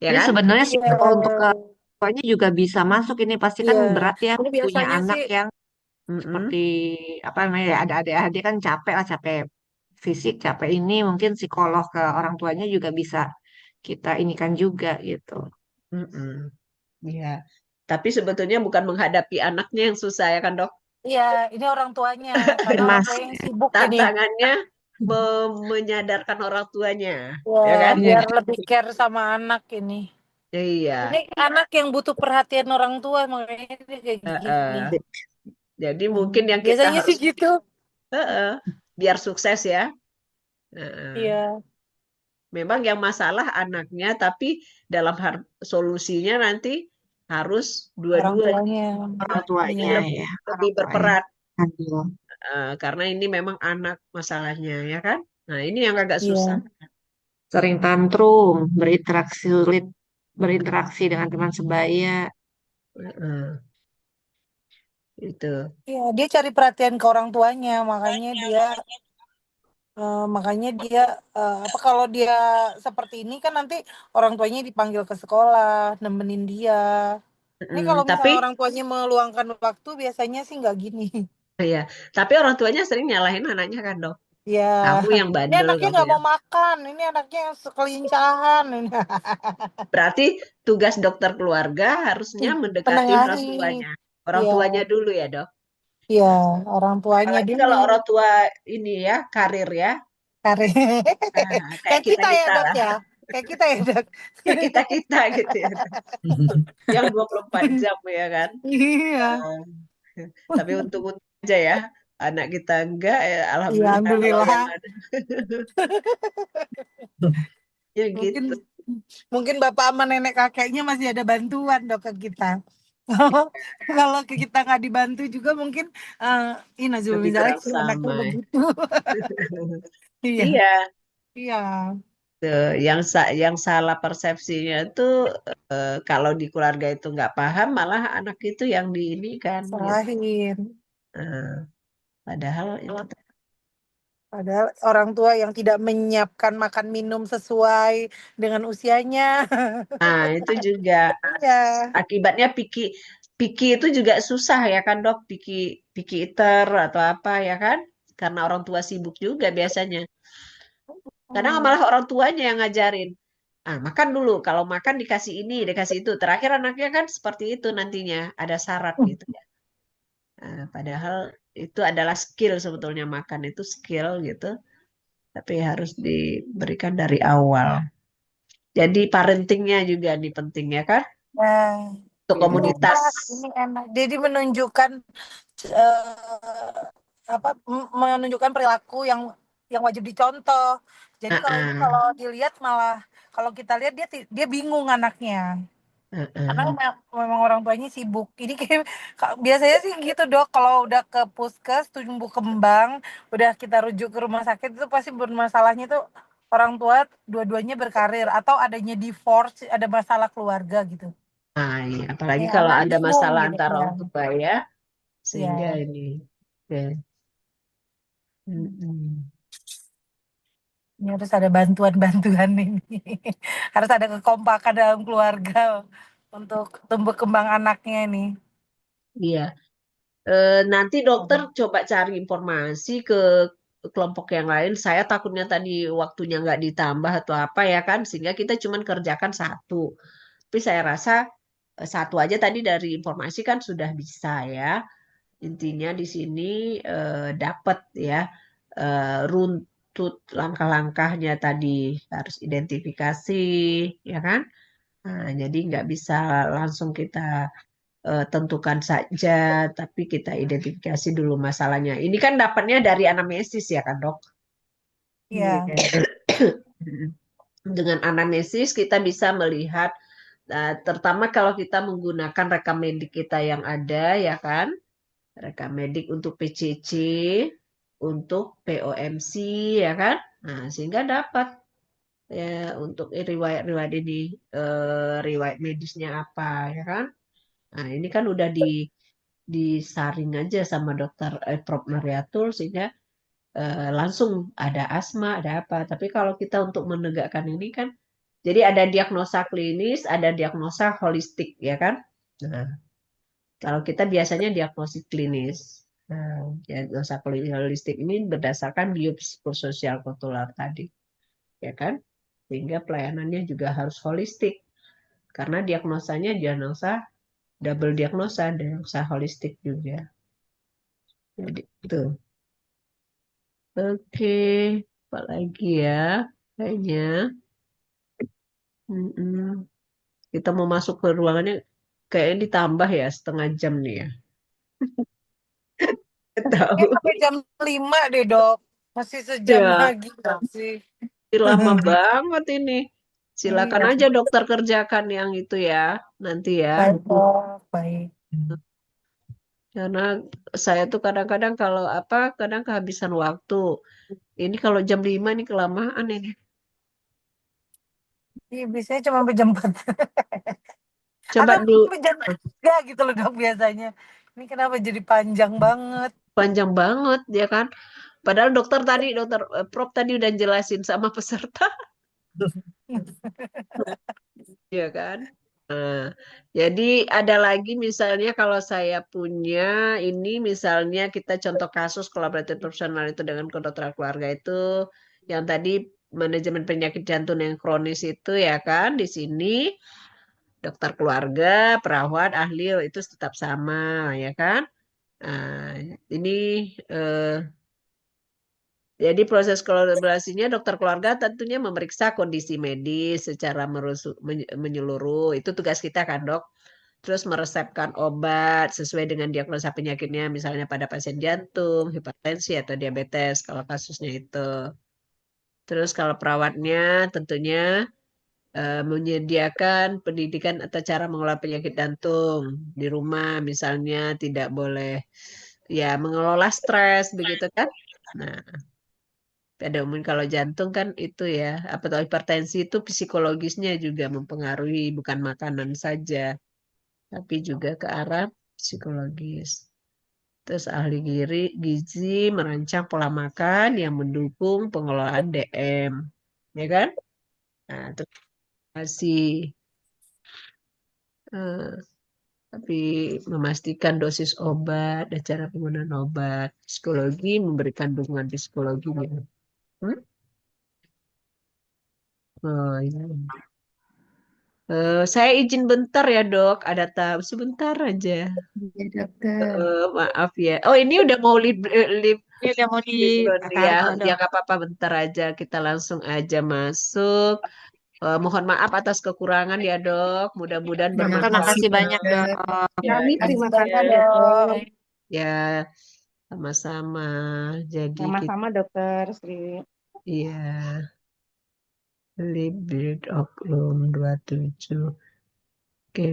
Ya Ini kan? sebenarnya sih kalau untuk ke tuanya juga bisa masuk, ini pasti kan berat ya Ini punya biasanya anak sih yang seperti apa namanya ya, ada adik-adik kan capek lah, capek fisik, capek ini, mungkin psikolog ke orang tuanya juga bisa kita inikan juga gitu. Iya. Tapi sebetulnya bukan menghadapi anaknya yang susah ya kan dok? iya, ini orang tuanya karena orang tua yang sibuk ini. Tantangannya menyadarkan orang tuanya, Ya, ya kan? biar lebih care sama anak ini. Iya. Ini anak yang butuh perhatian orang tua makanya dia kayak gini. Jadi mungkin yang kita Biasanya harus sih gitu. biar sukses ya. Iya. Memang yang masalah anaknya, tapi dalam solusinya nanti harus Orang dua-duanya tuanya. Orang tuanya ya. lebih berperan. Aduh. Karena ini memang anak masalahnya ya kan. Nah ini yang agak Iya. susah. Sering tantrum, berinteraksi sulit berinteraksi dengan teman sebaya. Itu. Iya, dia cari perhatian ke orang tuanya, makanya dia apa kalau dia seperti ini kan nanti orang tuanya dipanggil ke sekolah, nemenin dia. Ini kalau Tapi misalnya orang tuanya meluangkan waktu biasanya sih nggak gini. ya, tapi orang tuanya sering nyalahin anaknya kan dok. Ya, Kamu yang ini bandel, anaknya kamu nggak ya. mau makan, ini anaknya yang kelincahan. Berarti tugas dokter keluarga harusnya mendekati orang Penengahi. tuanya. Orang Iya. tuanya dulu ya dok. Iya, orang tuanya Apalagi dulu. kalau orang tua ini ya, karir ya. Karir. Kayak kita ya dok lah. ya. Kayak kita ya dok. Kayak kita gitu ya. Yang 24 jam ya kan. Iya. Tapi untung aja ya. Anak kita enggak, ya, Iya, alhamdulillah. Kalau alhamdulillah. yang ada. Ya gitu. Mungkin bapak sama nenek kakeknya masih ada bantuan dok ke kita. Kalau ke kita nggak dibantu juga mungkin Lebih misalnya kurang anaknya sama. begitu. Iya. Iya. Iya. Tuh, yang salah persepsinya tuh kalau di keluarga itu nggak paham, malah anak itu yang diinikan. Gitu. Salahin. Padahal itu Padahal orang tua yang tidak menyiapkan makan minum sesuai dengan usianya. Nah, itu juga Iya. akibatnya piki itu juga susah ya kan dok, piki eater atau apa ya kan? Karena orang tua sibuk juga biasanya. Kadang malah orang tuanya yang ngajarin. Makan dulu. Kalau makan dikasih ini, dikasih itu. Terakhir anaknya kan seperti itu nantinya. Ada syarat gitu ya. Padahal itu adalah skill sebetulnya, makan itu skill gitu. Tapi harus diberikan dari awal. Jadi parentingnya juga nih penting ya kan? Nah, Untuk ini komunitas. enak, ini enak. Jadi menunjukkan eh, menunjukkan perilaku yang wajib dicontoh. Jadi kalau ini kalau dilihat malah kalau kita lihat dia bingung anaknya. Karena memang orang tuanya sibuk. Ini kayak biasanya sih gitu dok. Kalau udah ke puskes, tumbuh kembang, udah kita rujuk ke rumah sakit itu pasti bermasalahnya tuh orang tua dua-duanya berkarir atau adanya divorce, ada masalah keluarga gitu. Nah, iya. Apalagi Ya, kalau anak ada bingung masalah gitu antara ya. orang tua ya, sehingga Ya, ini. Oke. Mm-mm. ini harus ada bantuan-bantuan ini. Harus ada kekompakan dalam keluarga untuk tumbuh kembang anaknya nih. Iya. Nanti dokter coba cari informasi ke kelompok yang lain. Saya takutnya tadi waktunya nggak ditambah atau apa ya kan, sehingga kita cuma kerjakan satu. Tapi saya rasa satu aja tadi dari informasi kan sudah bisa ya. Intinya di sini dapat ya runtut langkah-langkahnya tadi harus identifikasi ya kan. Nah, jadi nggak bisa langsung kita tentukan saja, tapi kita identifikasi dulu masalahnya. Ini kan dapatnya dari anamnesis ya kan dok? Iya. Dengan anamnesis kita bisa melihat, terutama kalau kita menggunakan rekam medik kita yang ada ya kan, rekam medik untuk PCC, untuk POMC ya kan, nah sehingga dapat ya untuk riwayat-riwayat ini riwayat medisnya apa ya kan. Nah, ini kan udah disaring aja sama dokter Prof. Mariatul sehingga langsung ada asma, ada apa. Tapi kalau kita untuk menegakkan ini kan, jadi ada diagnosa klinis, ada diagnosa holistik, ya kan? Nah, kalau kita biasanya diagnosis klinis. Nah, diagnosa holistik ini berdasarkan biopsikososial kultural tadi, ya kan? Sehingga pelayanannya juga harus holistik. Karena diagnosanya diagnosa double diagnosa holistik juga. Jadi itu. Oke, apa lagi ya? Kayaknya mm-mm. Kita mau masuk ke ruangannya kayaknya ditambah ya 1/2 jam nih ya. Tahu. Ini sampai jam 5 deh dok. Masih sejam Ya, lagi nggak sih? lama banget ini. Silakan Iya. aja dokter kerjakan yang itu ya, nanti ya. Baik dok, baik. Karena saya tuh kadang-kadang kalau apa, kadang kehabisan waktu. Ini kalau jam 5 ini kelamaan ini. Iya, biasanya cuma sampai jam 4. Coba Atau dulu sampai jam 3 gitu loh dok biasanya. Ini kenapa jadi panjang banget? panjang banget ya kan. Padahal dokter Prof tadi udah jelasin sama peserta. Iya kan? Nah, jadi ada lagi misalnya kalau saya punya ini misalnya kita contoh kasus kolaboratif profesional itu dengan kedokteran keluarga itu yang tadi manajemen penyakit jantung yang kronis itu ya kan di sini dokter keluarga, perawat, ahli itu tetap sama ya kan? Nah, ini eh, jadi proses kolaborasinya dokter keluarga tentunya memeriksa kondisi medis secara menyeluruh. Itu tugas kita kan dok. Terus meresepkan obat sesuai dengan diagnosa penyakitnya, misalnya pada pasien jantung, hipertensi, atau diabetes kalau kasusnya itu. Terus kalau perawatnya tentunya menyediakan pendidikan atau cara mengelola penyakit jantung di rumah, misalnya tidak boleh ya mengelola stres begitu kan. Nah, pada umumnya kalau jantung kan itu ya, atau hipertensi itu psikologisnya juga mempengaruhi, bukan makanan saja, tapi juga ke arah psikologis. Terus ahli gizi merancang pola makan yang mendukung pengelolaan DM, ya kan? Nah, terus masih eh, tapi memastikan dosis obat dan cara penggunaan obat. Psikologi memberikan dukungan psikologi. Hmm? Oh, iya. Saya izin bentar ya dok, ada tamu sebentar aja. Iya, dokter. Maaf ya. Oh ini udah mau lip Ini udah mau ya, ditarik loh ya dok. nggak apa-apa bentar aja kita langsung aja masuk. Mohon maaf atas kekurangan ya dok. Mudah-mudahan Dokter, bermanfaat. makasih banyak, Dok. Ya, Kami terima kasih ya, dok. ya, sama-sama. Jadi kita, Sama-sama, Dokter Sri. iya, Librid Oknum 27. Oke,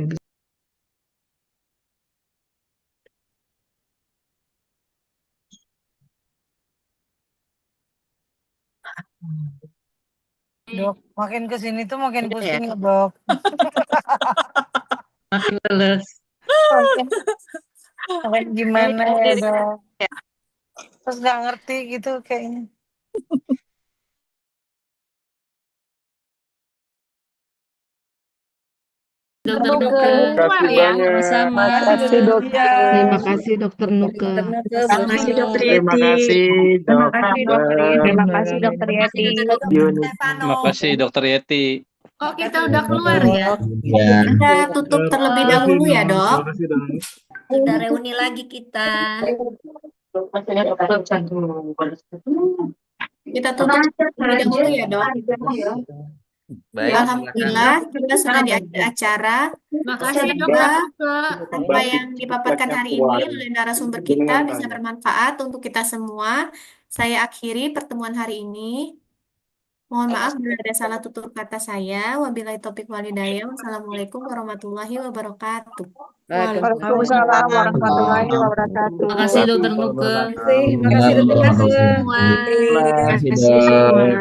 Dok, makin ke sini tuh makin Udah ya. pusing ya dok. makin leles. Makin gimana ya dok. Terus nggak ngerti gitu kayaknya. Dokter Nuke. Terima kasih Ya, banyak. sama. Terima kasih dokter. Terima kasih, Dokter Nuke. Terima kasih Dokter Terima Yeti. kasih Terima kasih Dokter dokter. Yeti. Terima kasih, Dokter Yeti. Yuni. Terima kasih Dokter Yeti. Oh, kita udah keluar ya. Ya. Kita tutup terlebih dahulu ya, Dok. Terima kasih dok. Sudah reuni lagi kita. Kita tutup terlebih dahulu ya, Dok. Baik, Alhamdulillah, kita sudah di akhir acara. Makasih Semoga Dokter. apa yang dipaparkan hari ini oleh narasumber kita bisa bermanfaat untuk kita semua. Saya akhiri pertemuan hari ini. Mohon maaf bila ada salah tutur kata saya. Wabillahi taufiq walhidayah. Wassalamualaikum warahmatullahi wabarakatuh. Waalaikumsalam warahmatullahi wabarakatuh. Makasih Dokter Nuke. Terima kasih dokter. Terima kasih, Dok. Terima kasih.